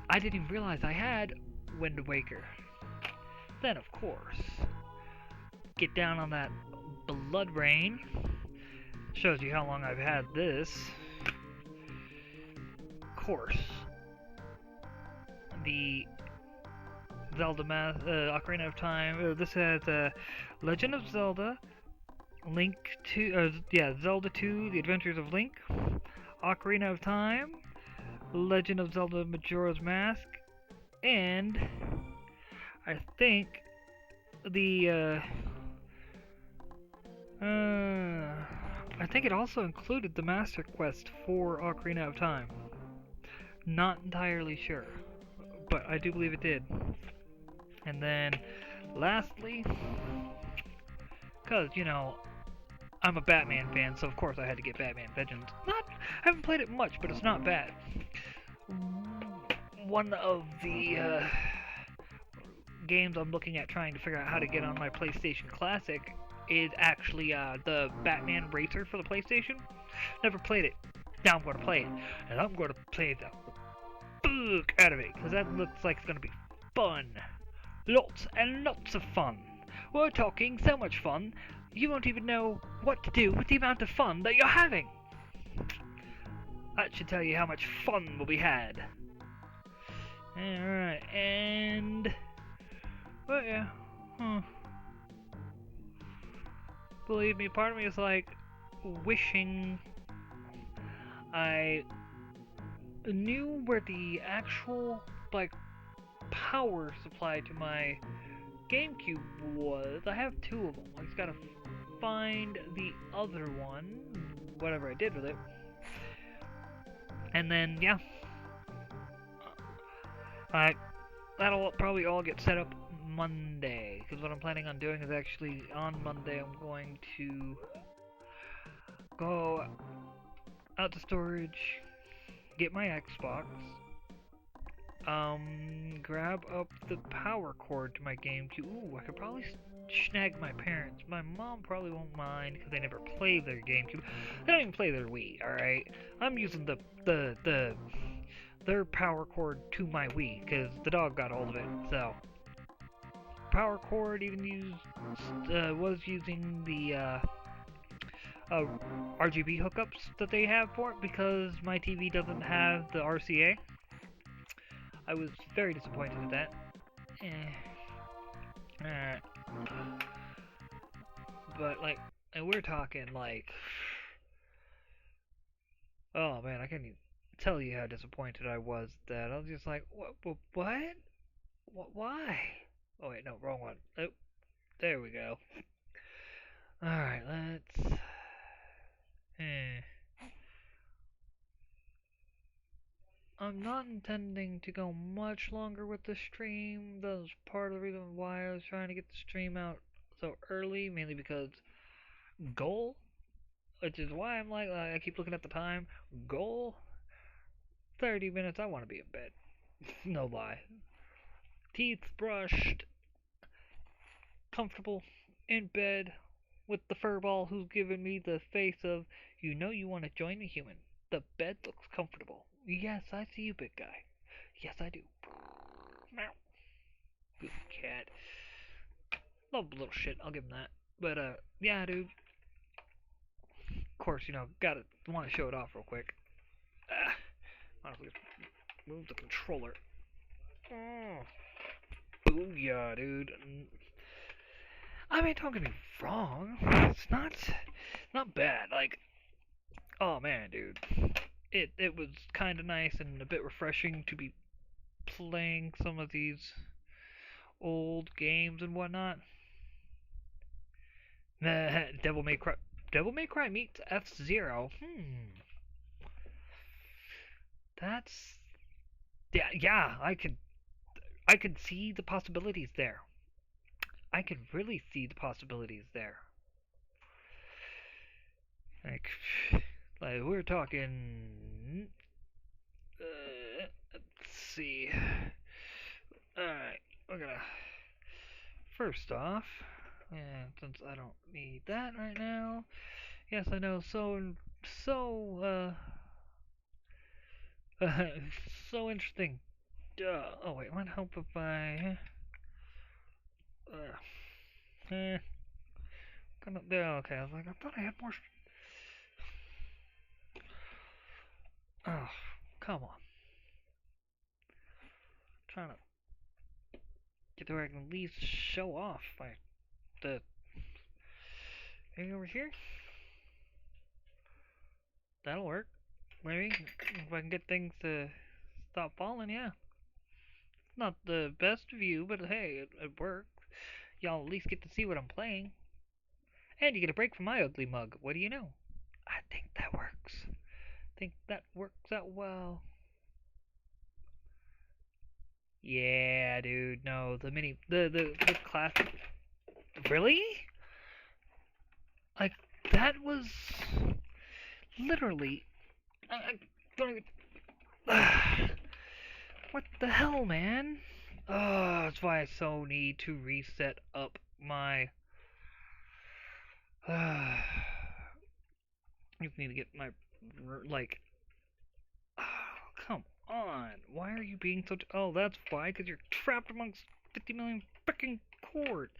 I didn't even realize I had Wind Waker. Then, of course, get down on that Blood Rain. Shows you how long I've had this. Of course, the Zelda Ocarina of Time. This has Legend of Zelda, Link to Zelda 2: The Adventures of Link, Ocarina of Time, Legend of Zelda: Majora's Mask, and I think the I think it also included the Master Quest for Ocarina of Time. Not entirely sure, but I do believe it did. And then, lastly, because, I'm a Batman fan, so of course I had to get Batman Vengeance. I haven't played it much, but it's not bad. One of the games I'm looking at trying to figure out how to get on my PlayStation Classic is actually the Batman Racer for the PlayStation. Never played it. Now I'm going to play it, and I'm going to play the fuck out of it, because that looks like it's going to be fun. Lots and lots of fun. We're talking so much fun, you won't even know what to do with the amount of fun that you're having. That should tell you how much fun will be had. Alright, and... Well, yeah. Believe me, part of me is like wishing I knew where the actual, like, power supply to my GameCube was. I have two of them. I just gotta find the other one, whatever I did with it. And then, yeah. That'll probably all get set up Monday, because what I'm planning on doing is actually on Monday I'm going to go out to storage, get my Xbox, grab up the power cord to my GameCube. Ooh, I could probably snag my parents. My mom probably won't mind because they never play their GameCube. They don't even play their Wii. All right, I'm using their power cord to my Wii because the dog got hold of it. So power cord even was using the RGB hookups that they have for it because my TV doesn't have the RCA. I was very disappointed with that. Alright. But, like, and we're talking, like... Oh, man, I can't even tell you how disappointed I was that. I was just like, what? Why? Oh, wait, no, wrong one. Oh, there we go. Alright, let's... I'm not intending to go much longer with the stream. That was part of the reason why I was trying to get the stream out so early, mainly because goal, which is why I'm like, I keep looking at the time. Goal, 30 minutes, I want to be in bed. No lie. Teeth brushed, comfortable, in bed, with the furball who's giving me the face of, you want to join me, human. The bed looks comfortable. Yes, I see you, big guy. Yes, I do. Meow. Good cat. Love the little shit, I'll give him that. But, yeah, dude. Of course, want to show it off real quick. Honestly, move the controller. Booyah, dude. I mean, don't get me wrong. It's not bad. Like, Oh man, dude, it was kind of nice and a bit refreshing to be playing some of these old games and whatnot. Devil May Cry. Devil May Cry meets F Zero. That's yeah, yeah. I could see the possibilities there. I could really see the possibilities there. Like, like we're talking. Let's see. All right, we're gonna first off. Yeah, since I don't need that right now. Yes, I know. So so interesting. Oh wait, it might help if I. Eh, kind of there. Okay, I was like, I thought I had more. Oh, come on. Trying to get to where I can at least show off the thing over here. That'll work. Maybe if I can get things to stop falling. Yeah, not the best view, but hey, it works. Y'all at least get to see what I'm playing, and you get a break from my ugly mug. What do you know? I think that works. I think that works out well. Yeah, dude. No, the classic. Really? Like that was literally. I don't even. What the hell, man? Oh, that's why I so need to reset up my. I just need to get my like. Oh, come on. Why are you being so? Oh, that's why. Because you're trapped amongst 50 million freaking cords.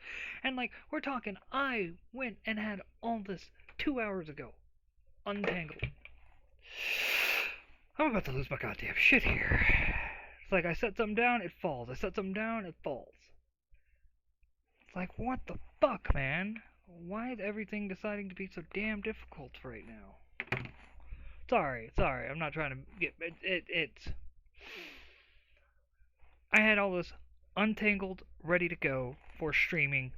And like we're talking, I went and had all this 2 hours ago, untangled. I'm about to lose my goddamn shit here. It's like I set something down, it falls. I set something down, it falls. It's like, what the fuck, man? Why is everything deciding to be so damn difficult right now? Sorry, I'm not trying to get. It's. I had all this untangled, ready to go for streaming,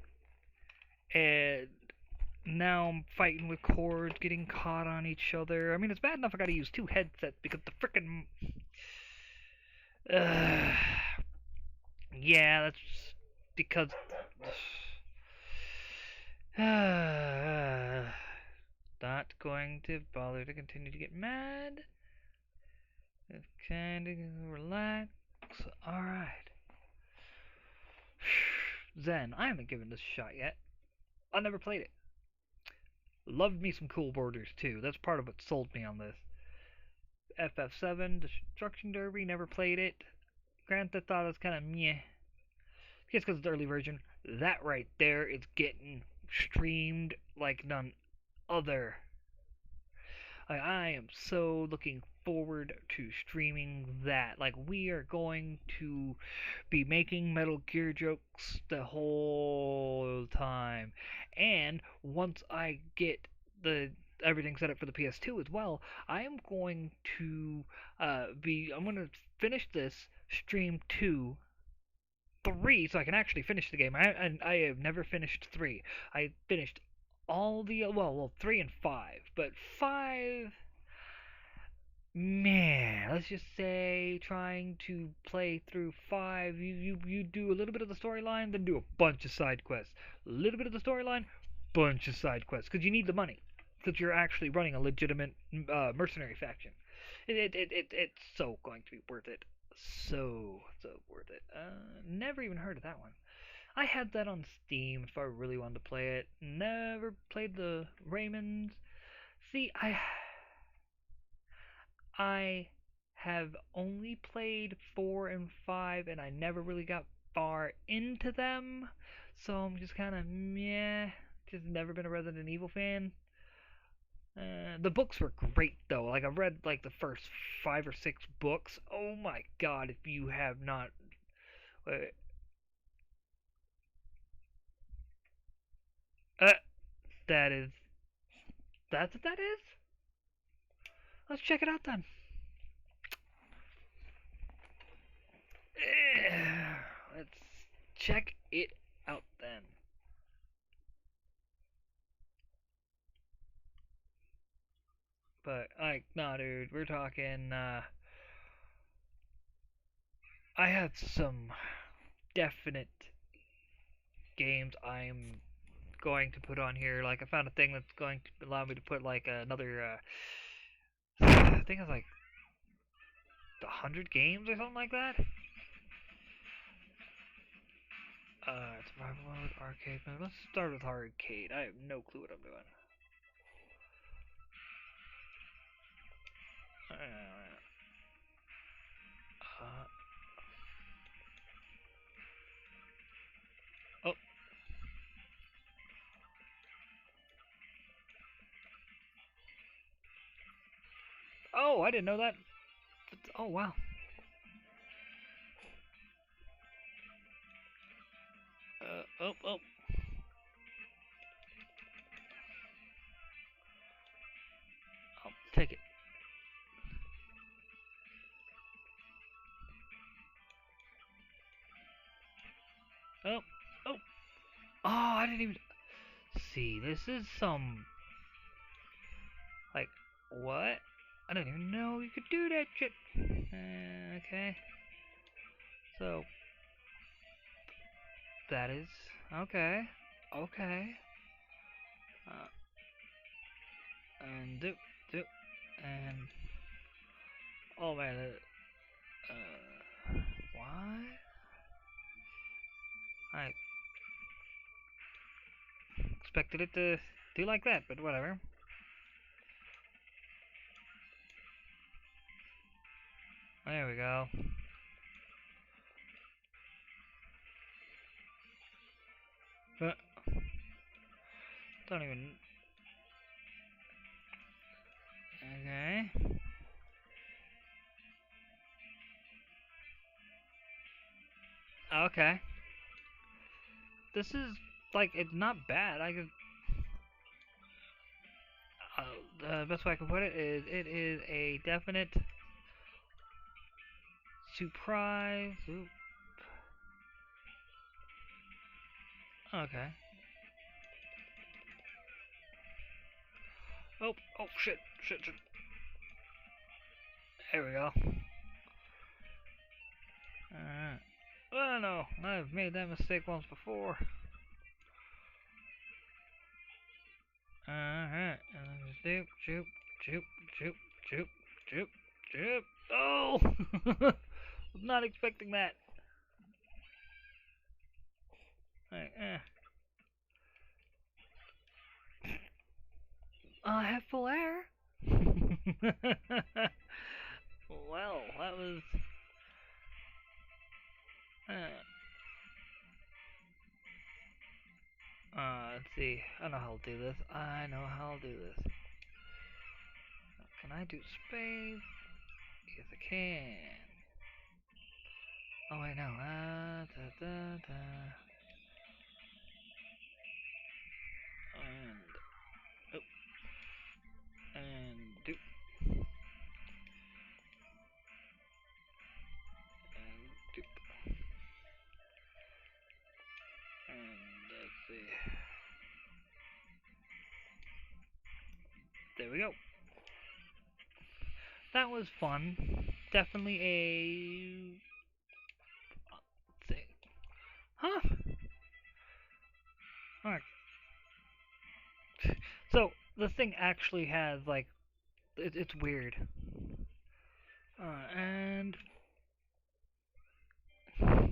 and now I'm fighting with cords, getting caught on each other. I mean, it's bad enough I gotta use two headsets because the frickin' Uh, yeah, that's because. Not going to bother to continue to get mad. Just kind of relax. Alright. Zen. I haven't given this a shot yet. I never played it. Loved me some cool borders too. That's part of what sold me on this. FF7, Destruction Derby, never played it. Grand Theft Auto is kind of meh. Just because it's the early version. That right there is getting streamed like none other. I am so looking forward to streaming that. Like, we are going to be making Metal Gear jokes the whole time. And once I get the everything set up for the PS2 as well, I am going to I'm going to finish this, stream 2, 3, so I can actually finish the game. I have never finished 3. I finished all the well 3 and 5, but 5, man, let's just say trying to play through 5, you do a little bit of the storyline, then do a bunch of side quests. A little bit of the storyline, bunch of side quests, because you need the money, because you're actually running a legitimate mercenary faction. It's so going to be worth it. So worth it. Never even heard of that one. I had that on Steam if I really wanted to play it. Never played the Raymonds. See, I have only played 4 and 5, and I never really got far into them. So I'm just kind of meh. Just never been a Resident Evil fan. The books were great though. Like I read like the first 5 or 6 books. Oh my god! If you have not, uh, uh that is that's what that is. Let's check it out then. Let's check it out then. But like, nah, dude, we're talking. I have some definite games I'm going to put on here. Like, I found a thing that's going to allow me to put like another. I think it's like 100 games or something like that. Survival mode, arcade mode. Let's start with arcade. I have no clue what I'm doing. Uh, oh, oh, I didn't know that. Oh wow. Oh, oh. I'll take it. Oh, oh, oh! I didn't even see. This is some like what? I didn't even know you could do that shit. Okay. So that is okay. Okay. Uh, and do and oh man. Why? I expected it to do like that, but whatever. There we go. Uh, don't even. Okay. Okay. This is like it's not bad. I could. The best way I can put it is a definite surprise. Oop. Okay. Oh, oh shit, shit, shit. There we go. Alright. Oh no, I've made that mistake once before. Alright, and then just doop, joop, joop, joop, joop, joop, joop. Oh! Was not expecting that. Right, I have full air. Well, that was. Uh, let's see. I know how I'll do this. I know how I'll do this. Can I do space? Yes, I can. Oh, wait, no. Da, da, da. And. Oh, and do. And do. And let's see. There we go. That was fun. Definitely a. Let's see. Huh? Alright. So, this thing actually has, like. It's weird. And.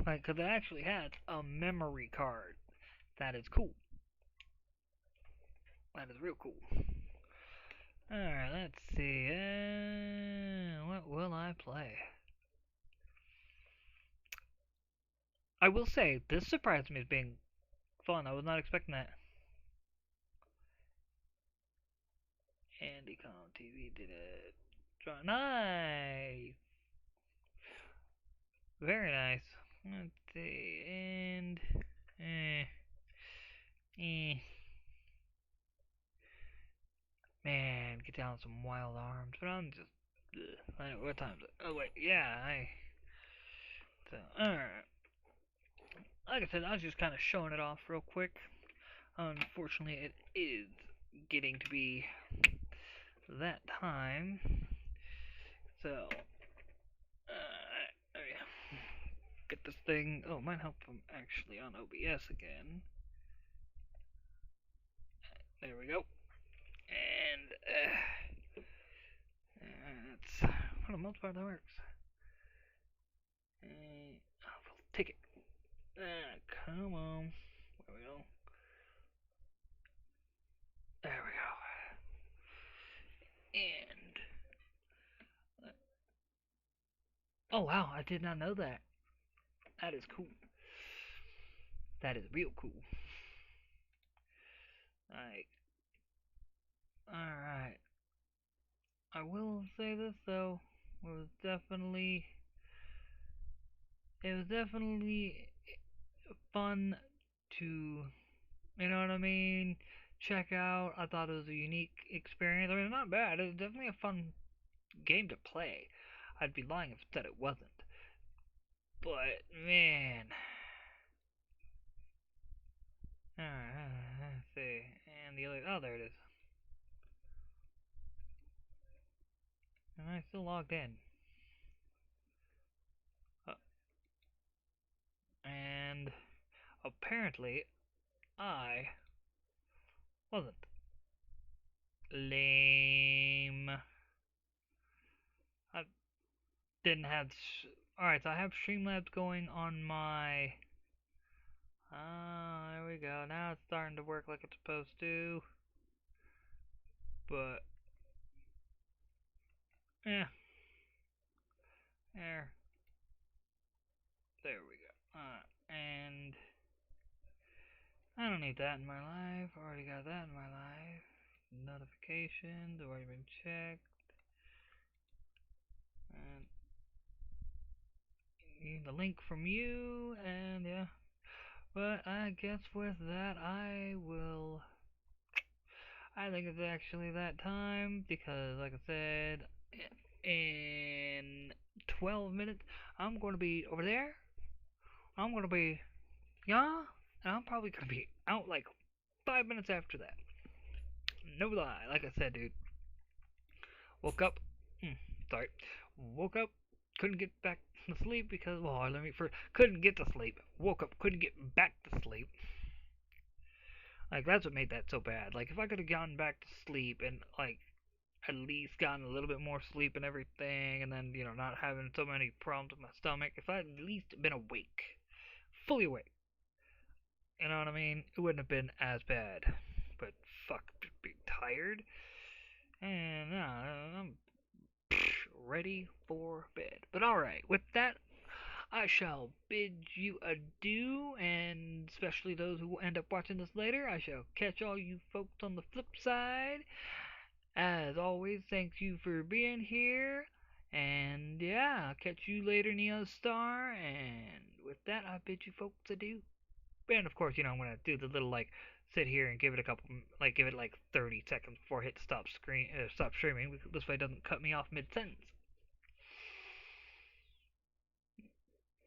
Like, because it actually has a memory card. That is cool. That is real cool. Alright, let's see. What will I play? I will say, this surprised me as being fun. I was not expecting that. Andycom TV did it. Nice! Very nice. Let's see. And. Eh. Eh. Man, get down some wild arms, but I'm just. Ugh. What time is it? Oh wait, yeah, So, alright. Like I said, I was just kind of showing it off real quick. Unfortunately, it is getting to be that time. So, let me get this thing. Oh, it might help if I'm actually on OBS again. There we go. And that's for the most part that works. We'll take it. Come on. There we go. There we go. And oh wow, I did not know that. That is cool. That is real cool. Alright. I will say this though. It was definitely fun to, you know what I mean, check out. I thought it was a unique experience. I mean, not bad. It was definitely a fun game to play. I'd be lying if I said it wasn't. But man, let's see. And the other, oh, there it is. And I still logged in. And apparently, I wasn't. Lame. I didn't have. Alright, so I have Streamlabs going on my. Ah, there we go. Now it's starting to work like it's supposed to. But. Yeah. There. There we go. And. I don't need that in my life. Already got that in my life. Notifications, already been checked. And need the link from you, and yeah. But I guess with that, I think it's actually that time because, like I said, in 12 minutes, I'm going to be over there. I'm going to be, yeah, and I'm probably going to be out like 5 minutes after that. No lie, like I said, dude. Woke up, sorry, woke up, couldn't get back to sleep because, well, let me first, couldn't get to sleep. Woke up, couldn't get back to sleep. Like, that's what made that so bad. Like, if I could have gotten back to sleep and, like, at least gotten a little bit more sleep and everything, and then, you know, not having so many problems with my stomach, if I had at least been awake, fully awake, you know what I mean? It wouldn't have been as bad. But, fuck, just being tired. And, I'm ready for bed. But, alright, with that, I shall bid you adieu, and especially those who end up watching this later, I shall catch all you folks on the flip side. As always, thank you for being here, and yeah, I'll catch you later, Neo Star, and with that, I bid you folks adieu. And of course, you know, I'm gonna do the little, like, sit here and give it a couple, like, give it like 30 seconds before I hit stop streaming, this way it doesn't cut me off mid-sentence.